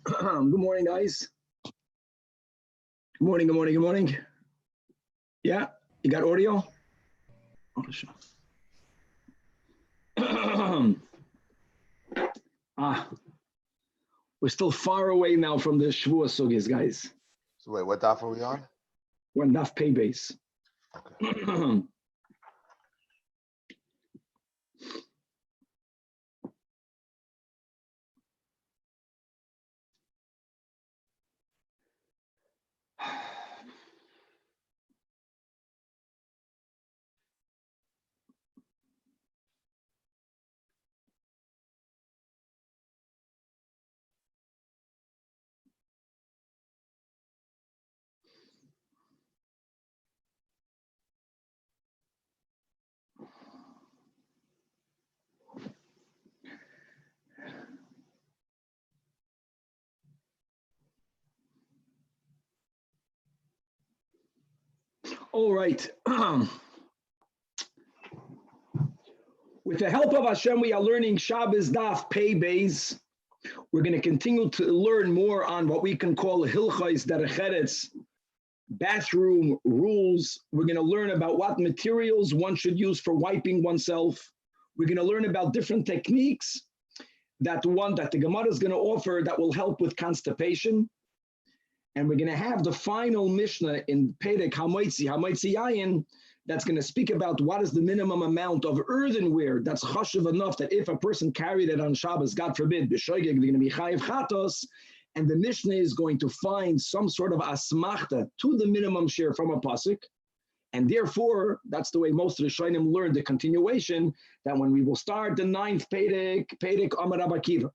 Good morning, guys. Good morning, good morning, good morning. Yeah, you got audio? Oh, sure. We're still far away now from the Shavuot Sugis, guys. So wait, what DAF are we on? We're on DAF pay base. Okay. All right. With the help of Hashem, we are learning Shabbos DAF pay base. We're going to continue to learn more on what we can call Hilchos Derecheretz, bathroom rules. We're going to learn about what materials one should use for wiping oneself. We're going to learn about different techniques that the Gemara is going to offer that will help with constipation. And we're going to have the final Mishnah in Perek Hamoitzi Yayin that's going to speak about what is the minimum amount of earthenware that's chashuv enough that if a person carried it on Shabbos, God forbid, b'shoigeg, they're going to be chayiv chatos. And the Mishnah is going to find some sort of asmachta to the minimum share from a pasuk. And therefore, that's the way most of the Shainim learned the continuation, that when we will start the 9th Perek Amar Rabbi Akiva,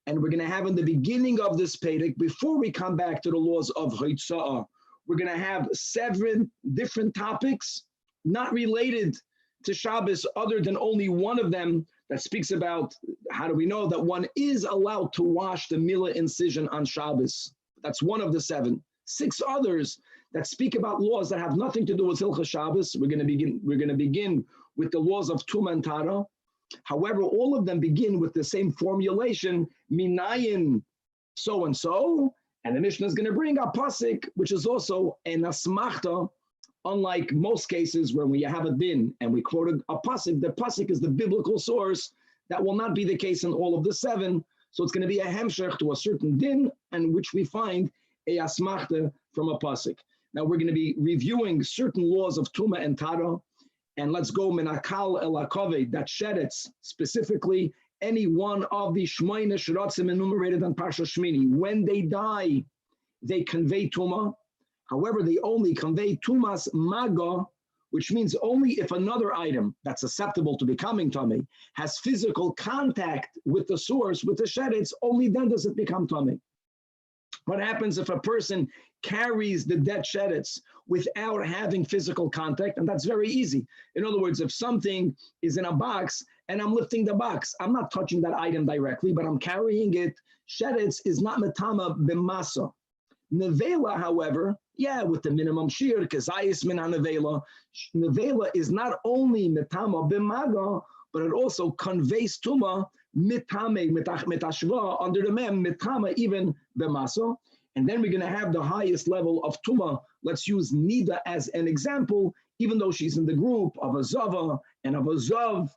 and we're going to have in the beginning of this Perek, before we come back to the laws of Hoitza'ah, we're going to have 7 different topics, not related to Shabbos, other than only one of them that speaks about how do we know that one is allowed to wash the milah incision on Shabbos. That's one of the 7. 6 others that speak about laws that have nothing to do with Hilchos Shabbos. We're going to begin with the laws of Tumah and Tara. However, all of them begin with the same formulation, minayin so and so, and the Mishnah is going to bring a pasuk, which is also an asmachta. Unlike most cases where we have a din and we quoted a pasuk, the pasuk is the biblical source. That will not be the case in all of the 7. So it's going to be a hemshech to a certain din, and which we find a asmachta from a pasuk. Now we're going to be reviewing certain laws of Tumah and Tara. And let's go menakal el hakaved, that sheretz, specifically any one of the shmoyne sheratzim enumerated on Parsha Shmini. When they die, they convey tumah. However, they only convey tumas maga, which means only if another item that's susceptible to becoming tummy has physical contact with the source, with the sheretz, only then does it become tummy. What happens if a person carries the dead sheretz without having physical contact? And that's very easy. In other words, if something is in a box and I'm lifting the box, I'm not touching that item directly, but I'm carrying it. Sheretz is not metama b'masa. Nevela, however, yeah, with the minimum shiur, kezayis min ha-nevela. Nevela is not only metama b'maga, but it also conveys tuma mitame, mitashva, under the mem, mitama, even b'masa. And then we're going to have the highest level of tuma. Let's use Nida as an example, even though she's in the group of a Zava and of a Zav,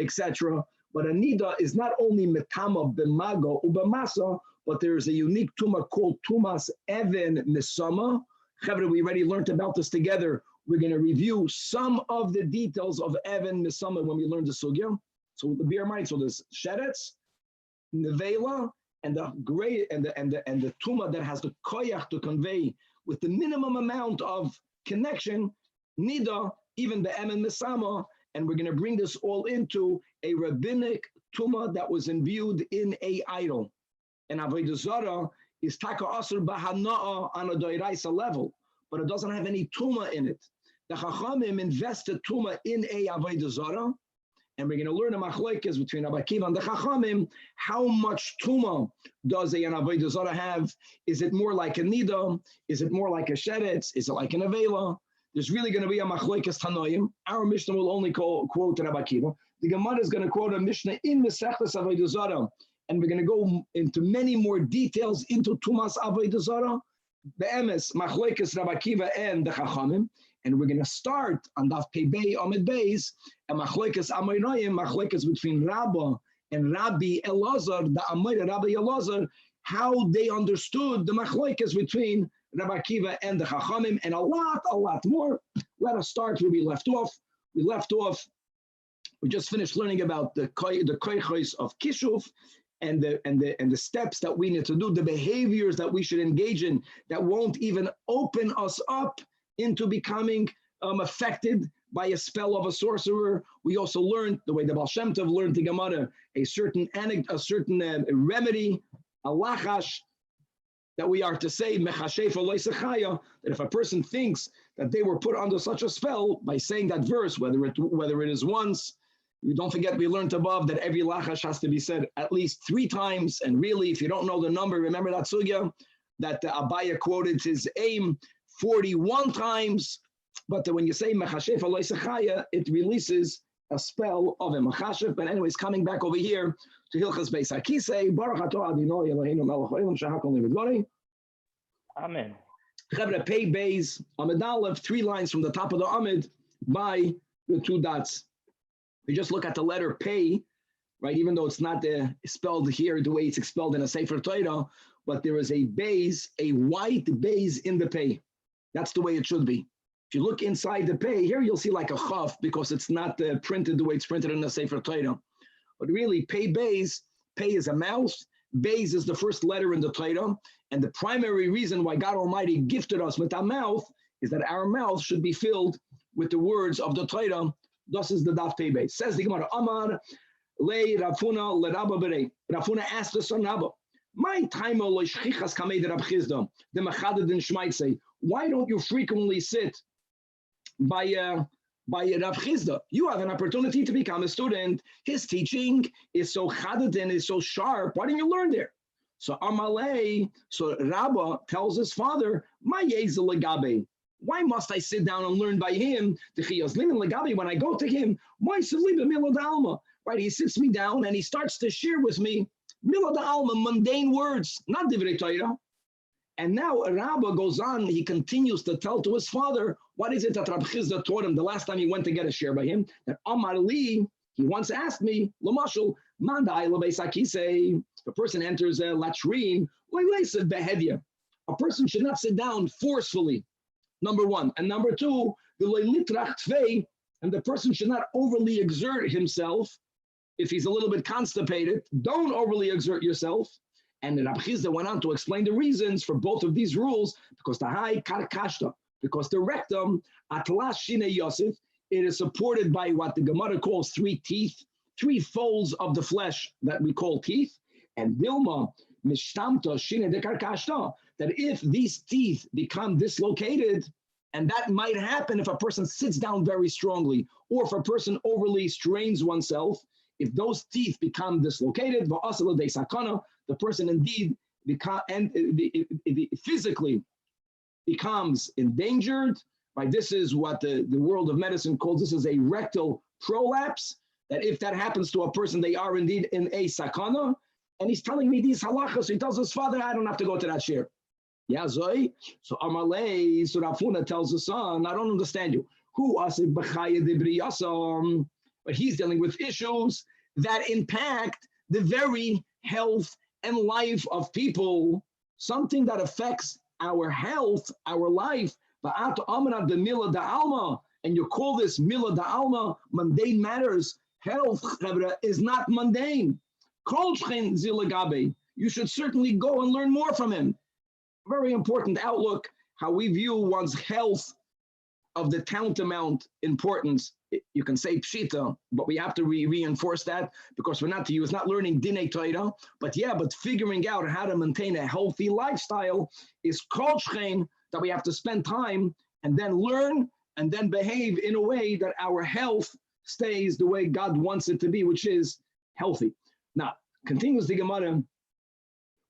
etc. But a Nida is not only metama b'maga ubamasa, but there is a unique tuma called tumas even misama. Chavre, we already learned about this together. We're going to review some of the details of even misama when we learn the sugya. So the beer might. So there's sheretz, nevela, and the gray and the tuma that has the koyach to convey with the minimum amount of connection, nida, even the emen misama, and we're going to bring this all into a rabbinic tuma that was imbued in a idol. And avodah zarah is taka asur bahana'a on a doiraisa level, but it doesn't have any tuma in it. The chachamim invested tuma in a avodah zarah. And we're going to learn a machlokes between Rabbi Akiva and the Chachamim. How much tuma does an avodah zarah have? Is it more like a nida? Is it more like a sheretz? Is it like an avela? There's really going to be a machlokes tanoim. Our Mishnah will only quote Rabbi Akiva. The Gemara is going to quote a Mishnah in the Sechtas avodah zarah, and we're going to go into many more details into Tumas Avodah Zarah, Be'emes, Machlokes Rabbi Akiva and the Chachamim, and we're going to start on Daf Pei Bei Amud Beis, and Machlokes Amoraim, Machlokes between Rabba and Rabbi Elazar, the Amoraim Rabbi Elazar, how they understood the Machlokes between Rabbi Akiva and the Chachamim, and a lot more. Let us start where we left off. We just finished learning about the koichos of kishuf and the steps that we need to do, the behaviors that we should engage in that won't even open us up into becoming affected by a spell of a sorcerer. We also learned the way the Baal Shem Tov learned the Gemara, a certain remedy, a lachash, that we are to say, that if a person thinks that they were put under such a spell by saying that verse, whether it is once, we don't forget we learned above that every lachash has to be said at least 3 times. And really, if you don't know the number, remember that sugya that Abaya quoted his aim 41 times. But when you say mechashef aloi sechaya, it releases a spell of a mechashef. But anyways, coming back over here to Hilchas Beis Hakisei, Baruch Atah Adonai Eloheinu melech haolam shehakol nivdori. Amen. Chavre Pei Beis Amud Aleph, 3 lines from the top of the Amud by the 2 dots. We just look at the letter Pei, right? Even though it's not spelled here the way it's spelled in a Sefer Torah, but there is a base, a white base in the Pei. That's the way it should be. If you look inside the Pei, here you'll see like a chaf because it's not printed the way it's printed in the Sefer Torah. But really, Pei is a mouth, Beis is the first letter in the Torah, and the primary reason why God Almighty gifted us with our mouth is that our mouth should be filled with the words of the Torah. Thus is the Daf Pei Beis. Says the Gemara, Amar le Rafuna le Rabba berei. Rafuna asked the son Rabba, my time lo shchichas kamei de Rab Chizda, the machaded in Shmaitze. Why don't you frequently sit by Rav Chizda? You have an opportunity to become a student. His teaching is so chaded and is so sharp. Why don't you learn there? So Amalei, so Rabba tells his father, my yezel legabe. Why must I sit down and learn by him? When I go to him, right? He sits me down and he starts to share with me milad alma, mundane words, not divrei Torah. And now Rabba goes on, he continues to tell to his father, what is it that Rab Chizda taught him the last time he went to get a share by him? That Amar Li, he once asked me, Lamashal, Mandai Labeis Hakisei, the person enters a latrine, a person should not sit down forcefully. Number 1. And number 2, and the person should not overly exert himself. If he's a little bit constipated, don't overly exert yourself. And Rabbi Chizda went on to explain the reasons for both of these rules, because the high karkashta, because the rectum, atlas shine Yosef, it is supported by what the Gemara calls 3 teeth, 3 folds of the flesh that we call teeth, and Dilma, mishtamta shine de karkashta, that if these teeth become dislocated, and that might happen if a person sits down very strongly, or if a person overly strains oneself, if those teeth become dislocated, the person indeed physically becomes endangered. Right? This is what the world of medicine calls, this is a rectal prolapse, that if that happens to a person, they are indeed in a sakana. And he's telling me these halachas. So he tells his father, I don't have to go to that shir. Yeah, Zoy. So Amalei, so Rafuna tells the son, I don't understand you. Who asib b'chaya dibriyasam? But he's dealing with issues that impact the very health and life of people, something that affects our health, our life. And you call this mila da alma, mundane matters. Health is not mundane. You should certainly go and learn more from him. Very important outlook, how we view one's health of the tantamount importance. You can say pshita, but we have to reinforce that because we're not learning dinei Torah, but figuring out how to maintain a healthy lifestyle is kol shchein, that we have to spend time and then learn and then behave in a way that our health stays the way God wants it to be, which is healthy. Now, continues the Gemara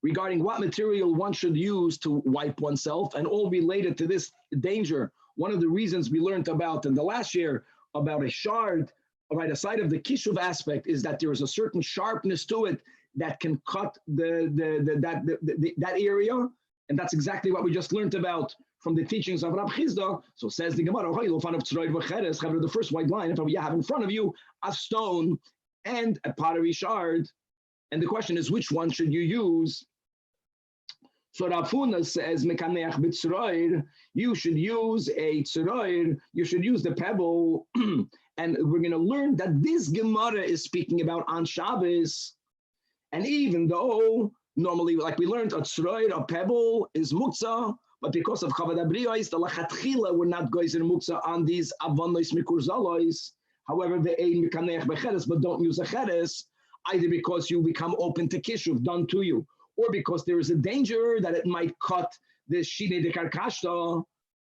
regarding what material one should use to wipe oneself, and all related to this danger. One of the reasons we learned about in the last year about a shard, right, aside of the kishuv aspect, is that there is a certain sharpness to it that can cut that area. And that's exactly what we just learned about from the teachings of Rab Chizda. So says the Gemara, the first white line, if you have in front of you a stone and a pottery shard, and the question is, which one should you use? So Rav Huna says, Mekaneach b'tzroir, you should use a tzroir, you should use the pebble, and we're going to learn that this Gemara is speaking about on Shabbos, and even though normally, like we learned, a tzroir, a pebble is muktzah, but because of Chavad Abriyos, the lachatchila we're not going to muktzah on these avonos mikurzalos. However, the ein mekaneach becheres, but don't use a cheres, either because you become open to kishuv done to you, or because there is a danger that it might cut the shine de karkashta.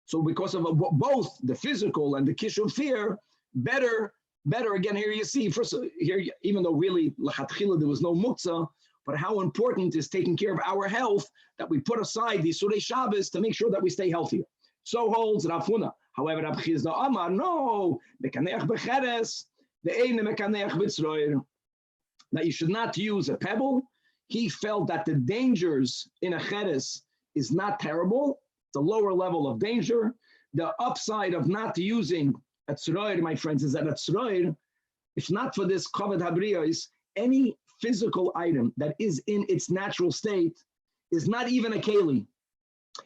So because of both the physical and the kishuv fear, better again, here you see, first here, even though really lachatchila there was no muktzah, but how important is taking care of our health, that we put aside the Surei Shabbos to make sure that we stay healthier. So holds Rav Huna. However, Rab Chizda Amar, no, mekaneach becheres, the eine mekaneach b'tzroir, that you should not use a pebble. He felt that the dangers in a cheres is not terrible. It's a lower level of danger. The upside of not using a tzroir, my friends, is that a tzroir, if not for this Chavad Habriyos, any physical item that is in its natural state is not even a keli.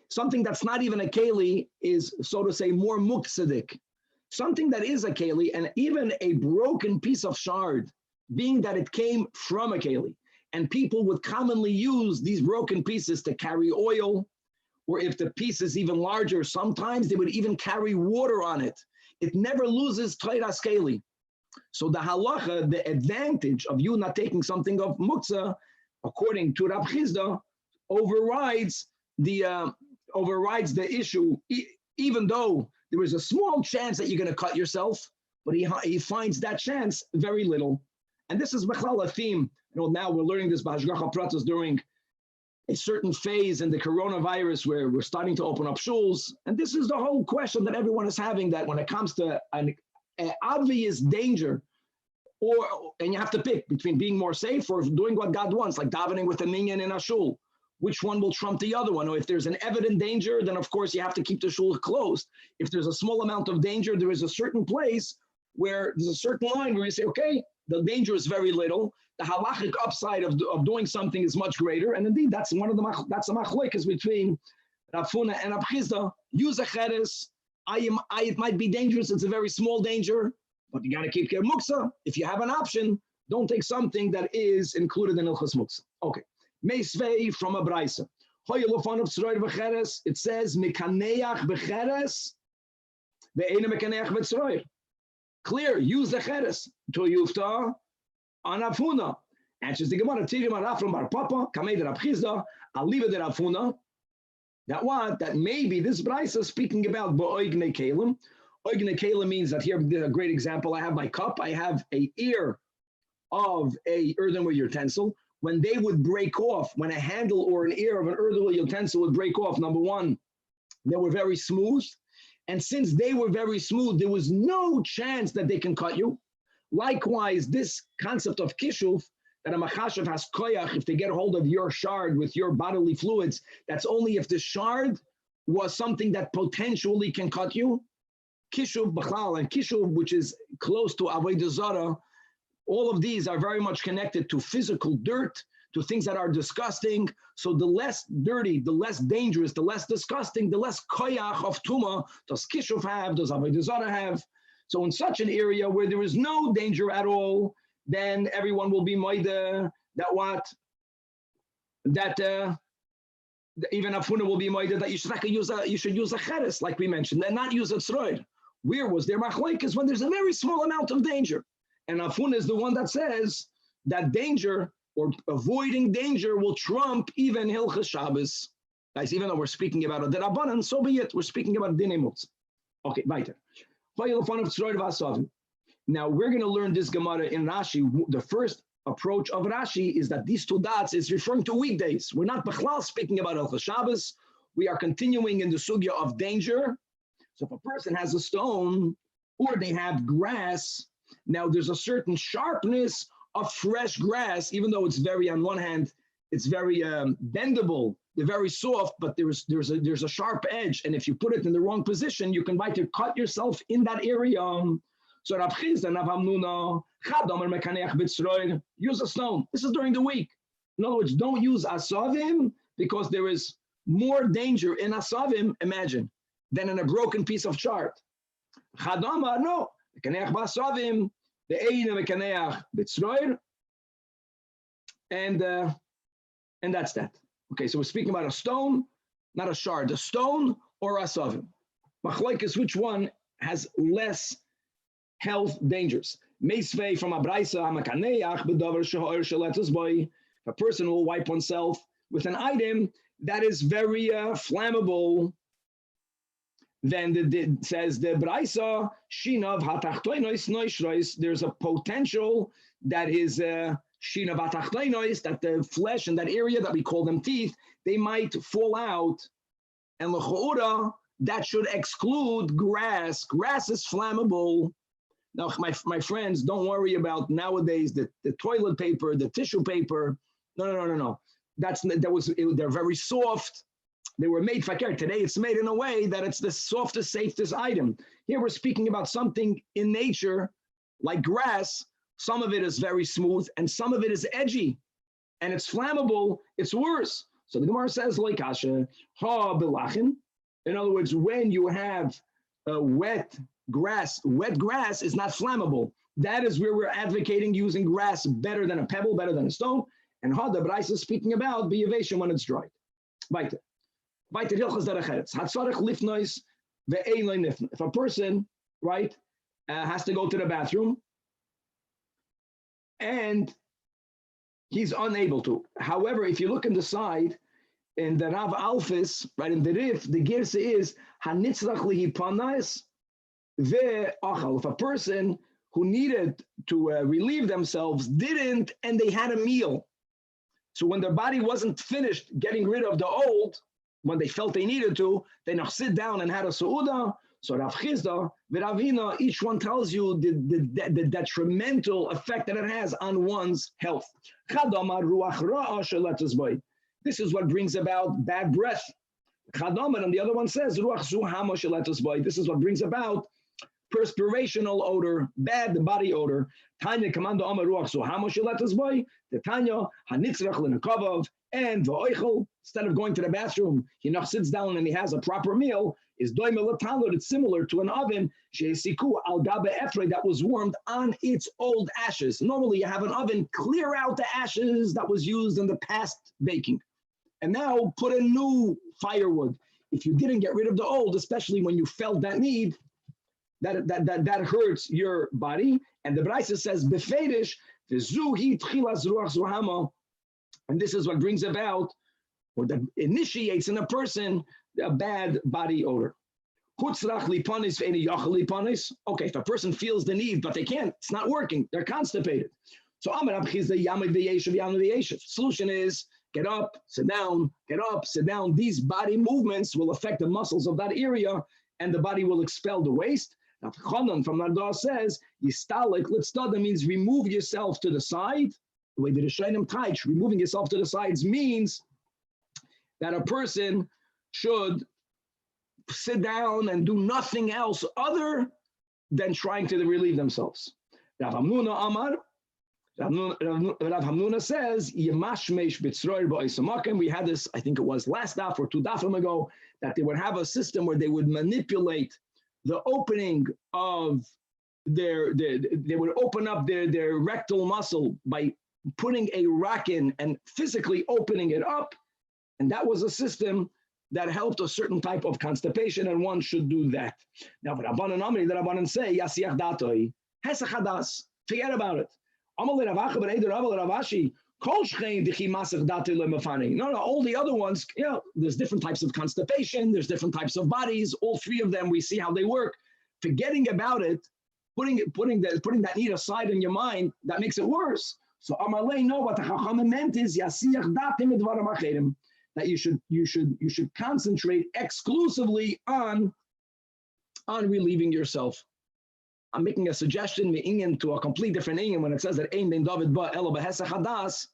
Something that's not even a keli is, so to say, more muksadik. Something that is a keli, and even a broken piece of shard, being that it came from a keli, and people would commonly use these broken pieces to carry oil, or if the piece is even larger, sometimes they would even carry water on it. It never loses teiras keli. So the halacha, the advantage of you not taking something of muktzah, according to Rab Chizda, overrides the issue, even though there is a small chance that you're going to cut yourself, but he finds that chance very little. And this is Bechlal a theme. Now we're learning this B'Hashgacha Pratos during a certain phase in the coronavirus where we're starting to open up shuls. And this is the whole question that everyone is having, that when it comes to an obvious danger, and you have to pick between being more safe or doing what God wants, like davening with a minyan in a shul. Which one will trump the other one? Or if there's an evident danger, then of course you have to keep the shul closed. If there's a small amount of danger, there is a certain place where there's a certain line where you say, okay, the danger is very little. The halachic upside of doing something is much greater. And indeed, that's a machlokes between Rav Huna and Rab Chizda. Use a cheres. It might be dangerous. It's a very small danger, but you got to keep care of muksa. If you have an option, don't take something that is included in ilchas muksa. Okay. Meisvei from a brisa. It says mekaneach becheres, ve'ena mekaneach betzroir. Clear. Use the cheres to yufta on Rav Huna. Answers the Gemara. Tigim from Bar Papa. Kamei de Rab Chizda. Aliyah de Rav Huna. That what? That maybe this brisa is speaking about ba'oigne kelim. Oigne kelim means that here, a great example. I have my cup. I have an ear of a earthenware utensil. When they would break off, when a handle or an ear of an earthenware utensil would break off, number one, they were very smooth. And since they were very smooth, there was no chance that they can cut you. Likewise, this concept of kishuv, that a machashav has koyach, if they get a hold of your shard with your bodily fluids, that's only if the shard was something that potentially can cut you. Kishuv b'chlal, and kishuv, which is close to avodah zarah, all of these are very much connected to physical dirt, to things that are disgusting. So the less dirty, the less dangerous, the less disgusting, the less koyach of tuma does kishuv have, does avodah zarah have. So in such an area where there is no danger at all, then everyone will be moide that even Afuna will be moide that you should use a cheres, like we mentioned, and not use a tzroir. Where was there machlokes? When there's a very small amount of danger. And Afuna is the one that says that danger or avoiding danger will trump even Hilchas Shabbos. Guys, even though we're speaking about a derabanan, so be it. We're speaking about dinei muktzah. Okay, weiter. Now we're going to learn this Gemara in Rashi. The first approach of Rashi is that these two dots is referring to weekdays. We're not Bechlal speaking about Hilchas Shabbos. We are continuing in the sugya of danger. So if a person has a stone or they have grass, now there's a certain sharpness of fresh grass, even though it's very, on one hand, it's very bendable, they're very soft, but there's a sharp edge, and if you put it in the wrong position, you can cut yourself in that area. So Rav Chizda and Rav Hamnuna, use a stone. This is during the week. In other words, don't use asavim because there is more danger in asavim, imagine, than in a broken piece of chart. Chadama, no. And that's that. Okay, so we're speaking about a stone, not a shard, a stone or asavim. Machlokes, which one has less health dangers? Meisvei from Abraisa Hamakaneach b'davar shehoer sheletus boy. A person will wipe oneself with an item that is very flammable. Then says the Braisa shinav hatachtoinois noishrois. There's a potential that is shinav hatachtoinois, that the flesh in that area that we call them teeth, they might fall out. And l'choura, that should exclude grass. Grass is flammable. Now, my friends, don't worry about nowadays the toilet paper, the tissue paper. No. They're very soft. They were made fakir. Today it's made in a way that it's the softest, safest item. Here we're speaking about something in nature, like grass. Some of it is very smooth and some of it is edgy and it's flammable. It's worse. So the Gemara says, like Kasha, ha belachin. In other words, when you have wet grass is not flammable. That is where we're advocating using grass better than a pebble, better than a stone. And ha, the Braisa is speaking about biyavation when it's dried. If a person, right, has to go to the bathroom and he's unable to. However, if you look in the side, in the Rav Alphys, right, in the Rif, the Girsa is hanitzrach lihipanas ve'achal. If a person who needed to relieve themselves didn't, and they had a meal. So when their body wasn't finished getting rid of the old, when they felt they needed to, they now sit down and had a su'udah. So Rav Chizda, V'Ravina, each one tells you the detrimental effect that it has on one's health. This is what brings about bad breath. And the other one says, this is what brings about perspirational odor, bad body odor. Tanya commando amar ruach suhama shelatas boy. The Tanya hanitzrach lenakavav and v'oichel. Instead of going to the bathroom, he now sits down and he has a proper meal. Is doimel talmud. It's similar to an oven sheisiku al gabe efrei that was warmed on its old ashes. Normally, you have an oven clear out the ashes that was used in the past baking, and now put in new firewood. If you didn't get rid of the old, especially when you felt that need, that hurts your body. And the Braisa says, befedish, v'zuhi tchilas ruach zuhama. And this is what brings about, or that initiates in a person, a bad body odor. Okay, if a person feels the need, but they can't, it's not working, they're constipated. So solution is, get up, sit down, get up, sit down. These body movements will affect the muscles of that area, and the body will expel the waste. Now, Chanan from Nardah says, Yistalik, litztada means remove yourself to the side. The way the Rishonim teach, removing yourself to the sides means that a person should sit down and do nothing else other than trying to relieve themselves. Rav Hamnuna Amar, Rav Hamnuna says, Yemashmesh b'tzroir ba'isamakim. We had this, I think it was last DAF or 2 DAFim ago, that they would have a system where they would manipulate the opening of they would open up their rectal muscle by putting a rack in and physically opening it up. And that was a system that helped a certain type of constipation, and one should do that. Now, the Rabbanan say, Yasiach datoi, Hesachadas, forget about it. No, all the other ones, there's different types of constipation, there's different types of bodies, all 3 of them, we see how they work. Forgetting about it, putting that need aside in your mind, that makes it worse. So Amalei, no, what the Chachamim meant is Yasiach datim edvarim acherim, that you should concentrate exclusively on relieving yourself. I'm making a suggestion to a complete different inyan when it says that Ein Ben David Ba Elo Behesach Hadas,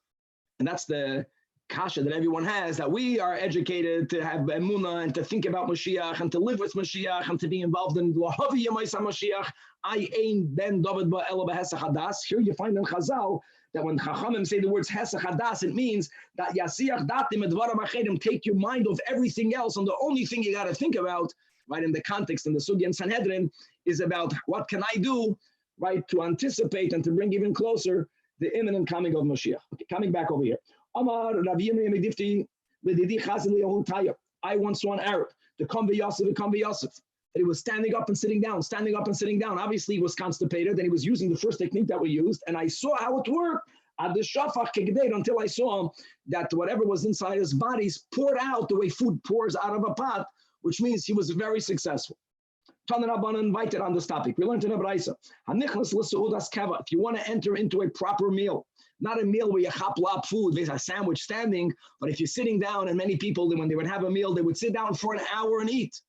and that's the kasha that everyone has, that we are educated to have emunah and to think about Mashiach and to live with Mashiach and to be involved in Lahavi Yemaisa Mashiach. I Ein Ben David Ba Elo Behesach Hadas. Here you find in Chazal that when Chachamim say the words Hesach Hadas, it means that Yasiach Datim Edvaram Achedim, take your mind off everything else, and the only thing you got to think about, right, in the context in the Sugya and Sanhedrin, is about what can I do, right, to anticipate and to bring even closer the imminent coming of Mashiach. Okay, coming back over here. Amar Rabbi I once saw an Arab, the Kambi Yosef, that he was standing up and sitting down, standing up and sitting down. Obviously, he was constipated, and he was using the first technique that we used, and I saw how it worked until I saw that whatever was inside his body poured out the way food pours out of a pot, which means he was very successful. Tanach invited on this topic. We learned in a Braisa. If you want to enter into a proper meal, not a meal where you chaplap food, there's a sandwich standing, but if you're sitting down, and many people, when they would have a meal, they would sit down for an hour and eat.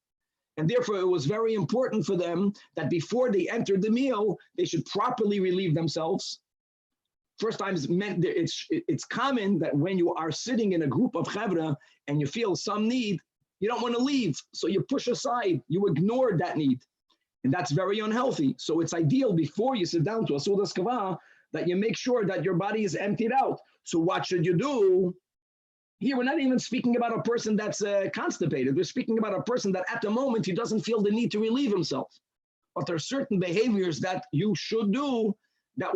And therefore, it was very important for them that before they entered the meal, they should properly relieve themselves. First time it's common that when you are sitting in a group of chevra and you feel some need, you don't want to leave, so you push aside, you ignore that need. And that's very unhealthy. So it's ideal before you sit down to a sudas kava that you make sure that your body is emptied out. So what should you do? Here, we're not even speaking about a person that's constipated. We're speaking about a person that at the moment, he doesn't feel the need to relieve himself. But there are certain behaviors that you should do that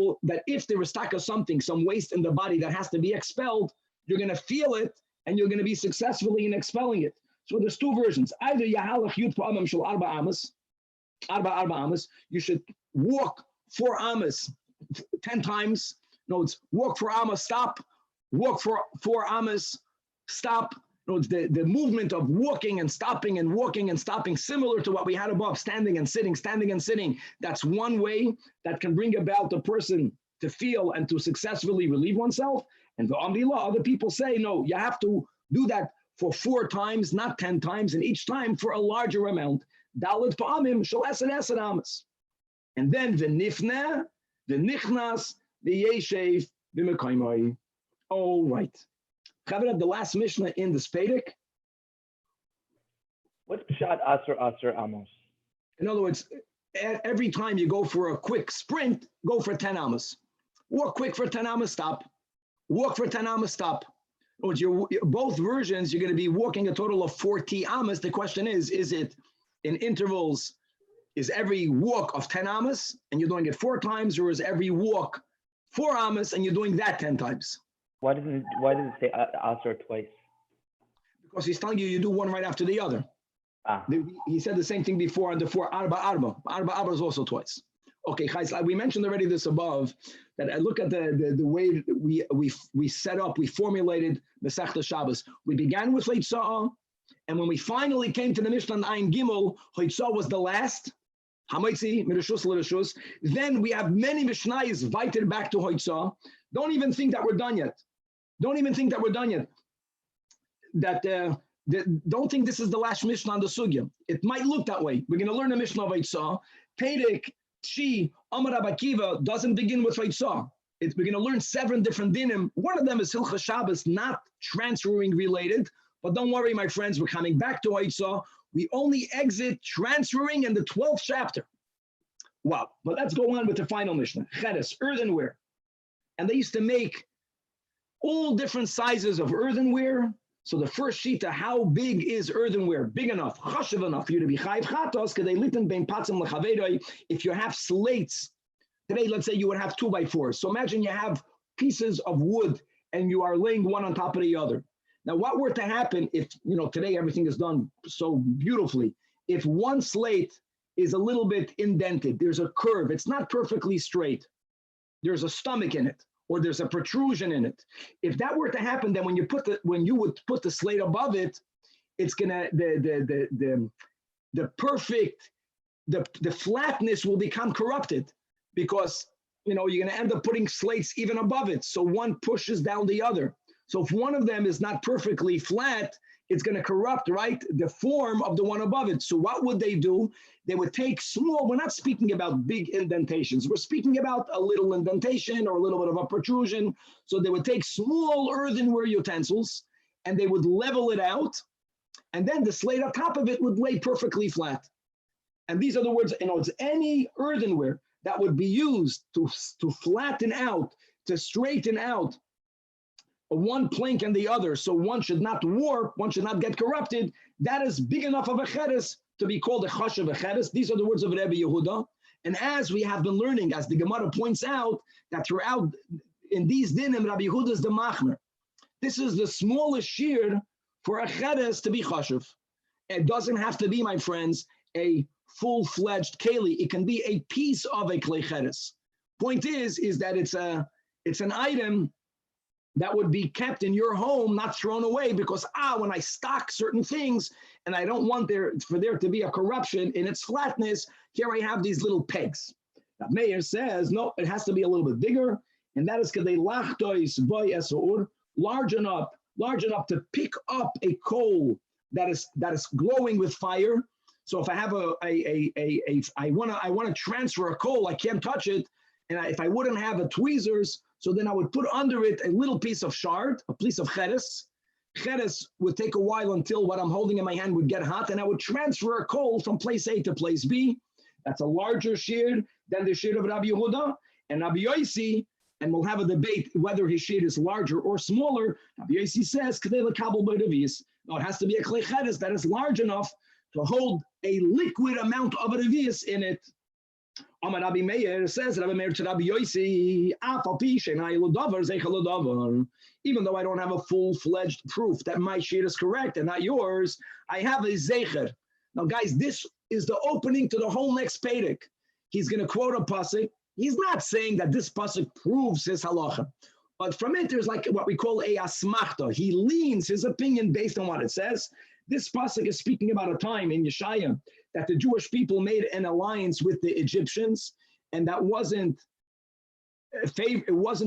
if there is something, some waste in the body that has to be expelled, you're going to feel it and you're going to be successfully in expelling it. So there's two versions. Either Yahalach Yud Pa'amim Shel Arba Amas, you should walk 4 amas 10 times. No, it's walk 4 amas, stop. Walk for 4 amas, stop. No, it's the movement of walking and stopping and walking and stopping, similar to what we had above, standing and sitting, standing and sitting. That's one way that can bring about the person to feel and to successfully relieve oneself. And the Amdillah, other people say, no, you have to do that for 4 times, not 10 times, and each time for a larger amount. Dalit pa'amim shel esed amas. And then the nifna, the nichnas, the yeshev, the mekaimai. All right. Chavra, the last Mishnah in the Spedic. What's pshat aser amos? In other words, every time you go for a quick sprint, go for 10 amas. Walk quick for 10 amas, stop. Walk for 10 amas, stop. Both versions, you're going to be walking a total of 40 amas. The question is it in intervals, is every walk of 10 amas and you're doing it 4 times, or is every walk 4 amas and you're doing that 10 times? Why does it say aser twice? Because he's telling you do one right after the other. He said the same thing before on the 4 arba arba. Arba arba is also twice. Okay, we mentioned already this above, that I look at the way we set up, we formulated the Masechta Shabbos. We began with Hoitzah, and when we finally came to the Mishnah Ayin Gimel, Hoitzah was the last. Hamaitzi, Mirashus, Lirashus. Then we have many Mishnayos invited back to Hoitzah. Don't even think that we're done yet. Don't think this is the last Mishnah on the Sugya. It might look that way. We're going to learn a Mishnah of Hoitzah. Perek, Chi, Amar Rabbi Akiva doesn't begin with Hoitzah. We're going to learn 7 different dinim. One of them is Hilchas Shabbos, not transferring related. But don't worry, my friends, we're coming back to Hoitzah. We only exit transferring in the 12th chapter. Wow. But let's go on with the final Mishnah. Cheres, earthenware. And they used to make all different sizes of earthenware. So the first shita, how big is earthenware? Big enough, chashiv enough for you to be chayiv chatos, kedei litin bein patzim lechaveiroi. If you have slates, today, let's say you would have 2x4s. So imagine you have pieces of wood and you are laying one on top of the other. Now, what were to happen if, today everything is done so beautifully. If one slate is a little bit indented, there's a curve, it's not perfectly straight. There's a stomach in it, or there's a protrusion in it. If that were to happen, then when you would put the slate above it, it's gonna the flatness will become corrupted, because you're gonna end up putting slates even above it. So one pushes down the other. So if one of them is not perfectly flat, it's going to corrupt, right, the form of the one above it. So what would they do? They would take small, we're not speaking about big indentations. We're speaking about a little indentation or a little bit of a protrusion. So they would take small earthenware utensils and they would level it out. And then the slate on top of it would lay perfectly flat. And these are the words, it's any earthenware that would be used to flatten out, to straighten out one plank and the other, so one should not warp, one should not get corrupted. That is big enough of a cheres to be called a chashav a cheres. These are the words of Rabbi Yehuda. And as we have been learning, as the Gemara points out, that throughout in these dinim, Rabbi Yehuda is the machmer. This is the smallest shiur for a cheres to be chashav. It doesn't have to be, my friends, a full-fledged keli. It can be a piece of a klei cheres. Point is that it's an item that would be kept in your home, not thrown away, because when I stock certain things and I don't want for there to be a corruption in its flatness, here I have these little pegs. Now, Meir says, no, it has to be a little bit bigger, and that is kadei lachtois boy esor, large enough to pick up a coal that is glowing with fire. So if I have I want to transfer a coal, I can't touch it, and if I wouldn't have a tweezers, so then I would put under it a little piece of shard, a piece of cheres. Cheres would take a while until what I'm holding in my hand would get hot, and I would transfer a coal from place A to place B. That's a larger shiur than the shiur of Rabbi Yehuda. And Rabbi Yossi, and we'll have a debate whether his shiur is larger or smaller. Rabbi Yossi says, no, it has to be a klei cheres that is large enough to hold a liquid amount of a revius in it. Rabbi Meir says, Rabbi Meir to Rabbi Yossi, even though I don't have a full-fledged proof that my shiur is correct and not yours, I have a zecher. Now, guys, this is the opening to the whole next Perek. He's going to quote a pasuk. He's not saying that this pasuk proves his halacha, but from it, there's like what we call a asmachta. He leans his opinion based on what it says. This pasuk is speaking about a time in Yeshaya that the Jewish people made an alliance with the Egyptians, and that wasn't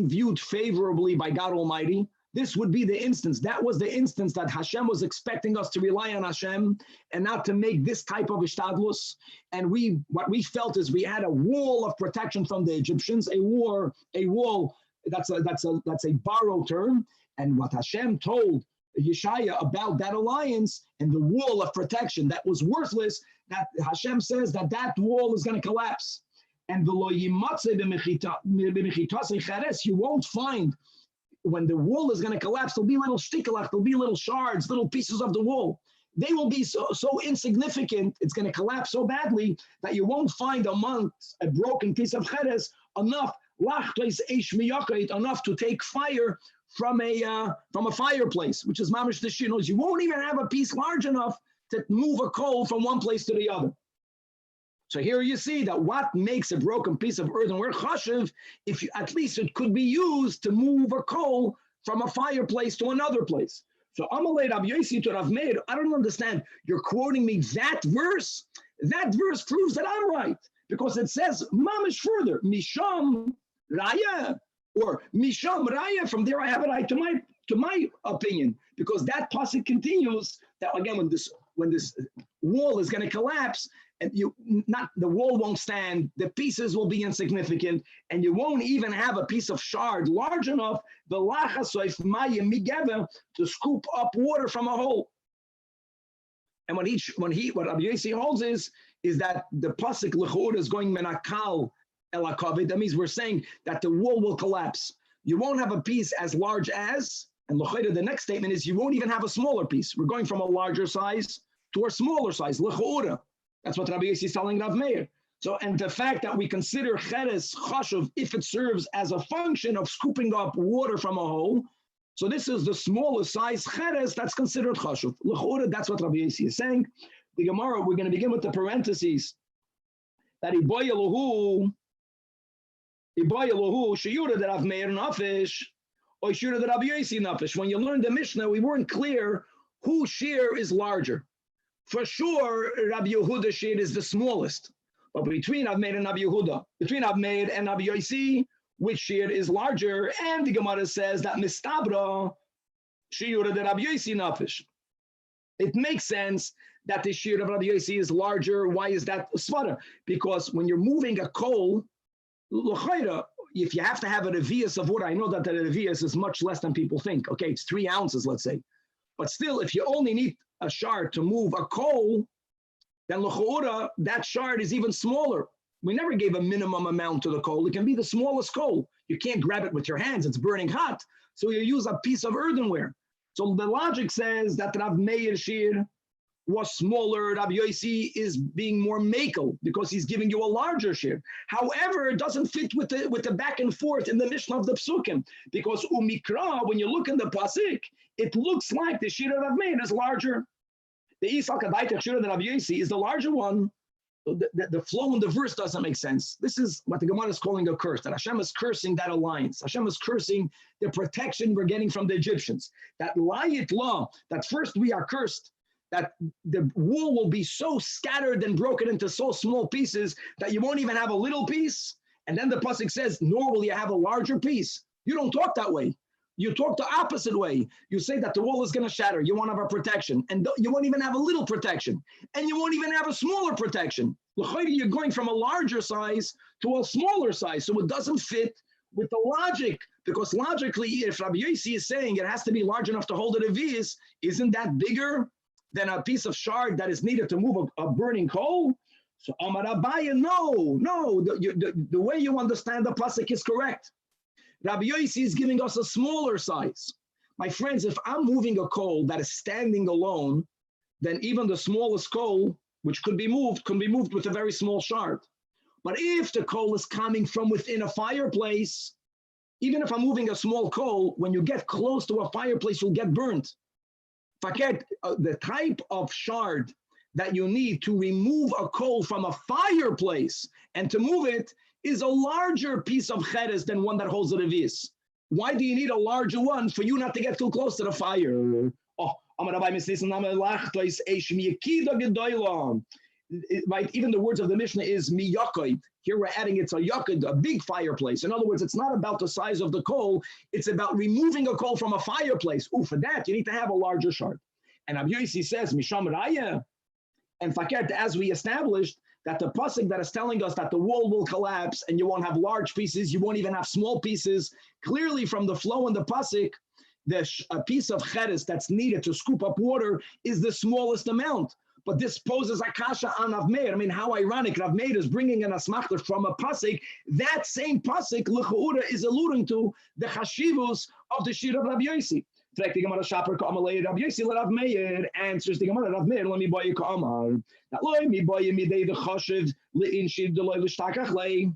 viewed favorably by God Almighty. This would be the instance. That was the instance that Hashem was expecting us to rely on Hashem and not to make this type of ishtadlus. And what we felt is we had a wall of protection from the Egyptians, a wall. That's a borrowed term. And what Hashem told Yeshaya about that alliance and the wall of protection that was worthless, that Hashem says that wall is going to collapse. And you won't find, when the wall is going to collapse, there'll be little shtikelach, there'll be little shards, little pieces of the wall. They will be so insignificant, it's going to collapse so badly that you won't find amongst a broken piece of cheres enough to take fire from a fireplace, which is mamish the shinos. You won't even have a piece large enough to move a coal from one place to the other. So here you see that what makes a broken piece of earthenware chashiv, at least it could be used to move a coal from a fireplace to another place. So Amalei Rabbi Yossi to Rav Meir, I don't understand. You're quoting me that verse? That verse proves that I'm right, because it says mamish further, misham raya, or misham raya. From there I have it right to my opinion, because that pasuk continues that again when this wall is going to collapse, and the wall won't stand, the pieces will be insignificant, and you won't even have a piece of shard large enough to scoop up water from a hole. And what Rabbi Yossi holds is that the pasuk l'chur is going menakal elakavid. That means we're saying that the wall will collapse. You won't have a piece as large as, and l'chur, the next statement is you won't even have a smaller piece. We're going from a larger size to a smaller size, l'chur. That's what Rabbi Yossi is telling Rav Meir. So, and the fact that we consider cheres chashuv if it serves as a function of scooping up water from a hole, so this is the smallest size cheres that's considered chashuv. L'chora, that's what Rabbi Yossi is saying. The Gemara, we're going to begin with the parentheses. That Elyahu shiur that Rav Meir nafish, or shiur that Rabbi Yossi nafish. When you learned the Mishnah, we weren't clear who shiur is larger. For sure, Rabbi Yehuda shiur is the smallest. But between Rav Meir and Rabbi Yehuda, between Rav Meir and Rabbi Yossi, which shiur is larger? And the Gemara says that mistabra shiur de Rabbi Yossi nafish. It makes sense that the shiur of Rabbi Yossi is larger. Why is that svara? Because when you're moving a coal, if you have to have a revius of wood, I know that the revius is much less than people think. Okay, it's 3 ounces, let's say. But still, if you only need a shard to move a coal, then l'cha'ura, that shard is even smaller. We never gave a minimum amount to the coal. It can be the smallest coal. You can't grab it with your hands. It's burning hot. So you use a piece of earthenware. So the logic says that Rav Meir shiur was smaller. Rabbi Yossi is being more makel because he's giving you a larger shiur. However, it doesn't fit with the back and forth in the Mishnah of the Psukim, because umikra, when you look in the pasuk, it looks like the shiur of Rav Meir is larger. The Isal Kadaitach shiur of Rabbi Yossi is the larger one. The flow in the verse doesn't make sense. This is what the Gemara is calling a curse, that Hashem is cursing that alliance. Hashem is cursing the protection we're getting from the Egyptians. That layit law, that first we are cursed, that the wool will be so scattered and broken into so small pieces that you won't even have a little piece. And then the pasuk says, nor will you have a larger piece. You don't talk that way. You talk the opposite way. You say that the wool is going to shatter. You won't have a protection. And you won't even have a little protection. And you won't even have a smaller protection. You're going from a larger size to a smaller size. So it doesn't fit with the logic. Because logically, if Rabbi Yossi is saying it has to be large enough to hold it a vis, isn't that bigger than a piece of shard that is needed to move a burning coal? So Amar Abaya, no. The way you understand the pasuk is correct. Rabbi Yossi is giving us a smaller size. My friends, if I'm moving a coal that is standing alone, then even the smallest coal, which could be moved with a very small shard. But if the coal is coming from within a fireplace, even if I'm moving a small coal, when you get close to a fireplace, you'll get burnt. Forget the type of shard that you need to remove a coal from a fireplace and to move it is a larger piece of cheres than one that holds a revius. Why do you need a larger one? For you not to get too close to the fire. Right, even the words of the Mishnah is miyakoid. Here we're adding it's a yakid, a big fireplace. In other words, it's not about the size of the coal, it's about removing a coal from a fireplace. For that, you need to have a larger shard. And Rabbi Yossi says, Misham Raya. And Faket, as we established, that the pasuk that is telling us that the wall will collapse and you won't have large pieces, you won't even have small pieces. Clearly from the flow in the pasuk, a piece of cheres that's needed to scoop up water is the smallest amount. But this poses a kasha on Rav Meir. I mean, how ironic. Rav Meir is bringing an asmachta from a pasuk. That same pasuk, l'cha'ura, is alluding to the chashivus of the shiur of Rabbi Yossi. The Gemara Shapper Ka'amalei Rabbi Yossi Rav Meir answers the Gemara Rav Meir. Let me buy you Ka'amar. That loy me buy you midei the chashiv le'in shiv the loy l'shtakach lei.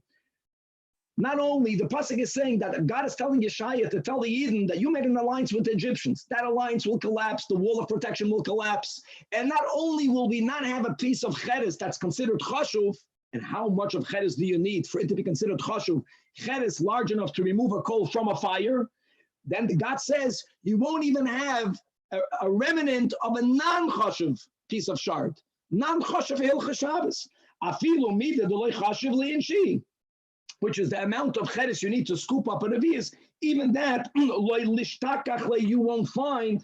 Not only the pasuk is saying that God is telling Yeshaya to tell the Eden that you made an alliance with the Egyptians. That alliance will collapse. The wall of protection will collapse. And not only will we not have a piece of cheres that's considered chashuv, and how much of cheres do you need for it to be considered chashuv? Cheres large enough to remove a coal from a fire. Then God says you won't even have a remnant of a non-chashuv piece of shard. Non-chashuv hilchos Shabbos. Afilu mida d'loy chashuv le'inshi, which is the amount of cheres you need to scoop up a revius. Even that you won't find,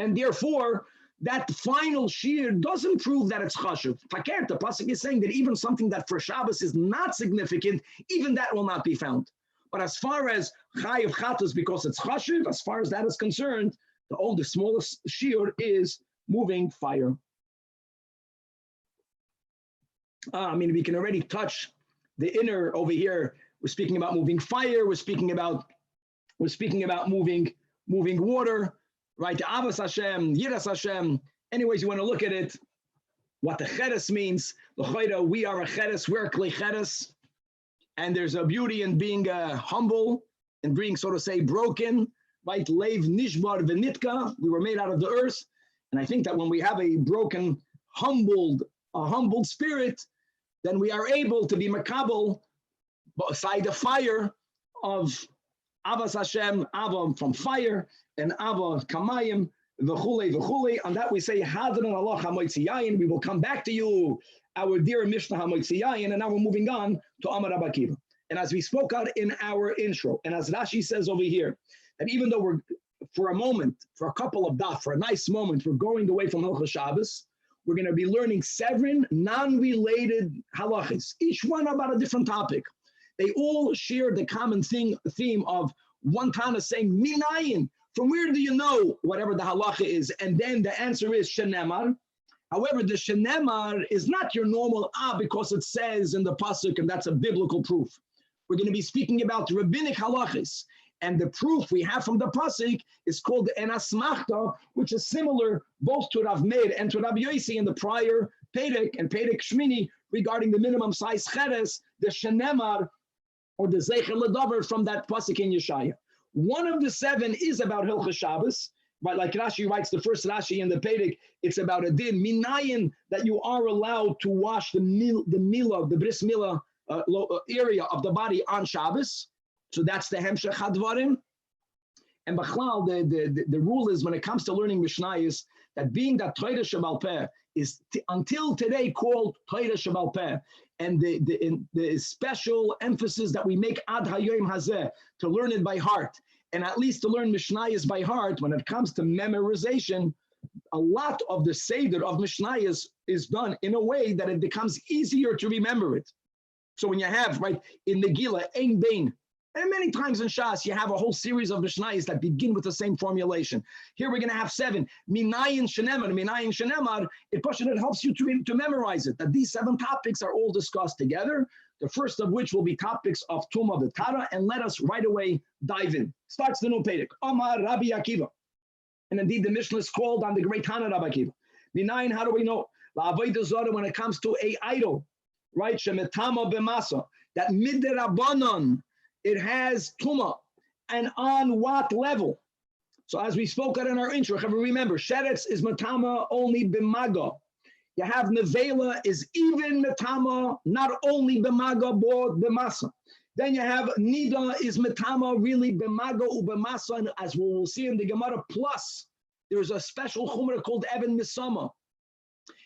and therefore that final shiur doesn't prove that it's chashuv. Fakir, the pasuk is saying that even something that for Shabbos is not significant, even that will not be found. But as far as chayiv chatos, because it's chashuv, as far as that is concerned, the smallest shiur is moving fire. I mean, we can already touch the inner over here. We're speaking about moving fire. We're speaking about moving water, right? The Avos Hashem, Yiras Hashem. Anyways, you want to look at it, what the cheres means. We are a cheres, we're a klei cheres. And there's a beauty in being humble and being, so to say, broken, right? Leiv nishbar v'nitka. We were made out of the earth. And I think that when we have a broken, humbled spirit, then we are able to be MERCAVA beside the fire of Avos Hashem, Ava from fire, and Ava Kamayim, v'chule. On that we say, Hadron Allah HaMoitzi Yayin. We will come back to you, our dear Mishnah HaMoitzi Yayin, and now we're moving on to Amar Rabbi Akiva. And as we spoke out in our intro, and as Rashi says over here, that even though we're for a moment, for a couple of DAF, for a nice moment, we're going away from Hilchos Shabbos. We're going to be learning 7 non-related halachas, each one about a different topic. They all share the common theme of one Tana saying, Minayin, from where do you know whatever the halacha is? And then the answer is Shenemar. However, the Shenemar is not your normal because it says in the pasuk, and that's a biblical proof. We're going to be speaking about rabbinic halachas. And the proof we have from the pasuk is called the enasmachta, which is similar both to Rav Meir and to Rabbi Yossi in the prior Perek and Perek Shmini regarding the minimum size cheres, the shenemar, or the zeicher ledaber from that pasuk in Yeshaya. One of the 7 is about Hilchos Shabbos, but like Rashi writes, the first Rashi in the Perek, it's about a din minayin that you are allowed to wash the milah, the bris milah area of the body on Shabbos. So that's the Hemshech Hadvarim. And Bachlal, the rule is when it comes to learning Mishnah is that being that Torah Shebaal Peh is until today called Torah Shebaal Peh. And the special emphasis that we make Ad Hayoim Hazeh to learn it by heart. And at least to learn Mishnah is by heart, when it comes to memorization, a lot of the Seder of Mishnah is done in a way that it becomes easier to remember it. So when you have, right, in Megillah, Ein Bein, and many times in Shas, you have a whole series of Mishnayos that begin with the same formulation. Here we're going to have 7. Minayin Shenemar, it helps you to memorize it, that these 7 topics are all discussed together, the first of which will be topics of Tumah V'Tara, and let us right away dive in. Starts the new Perek. Omar Rabbi Akiva. And indeed, the Mishnah is called on the great Tana Rabbi Akiva. Minayin, how do we know? La'avodah Zarah, when it comes to a idol, right? Shemetama b'masa, that midirabanan, it has tumah, and on what level? So as we spoke in our intro, remember, sheretz is matama only b'maga. You have nevela is even matama, not only b'maga, but b'masa. Then you have nida is matama really b'maga u'b'masa, and as we will see in the Gemara, plus there's a special chumrah called even misama.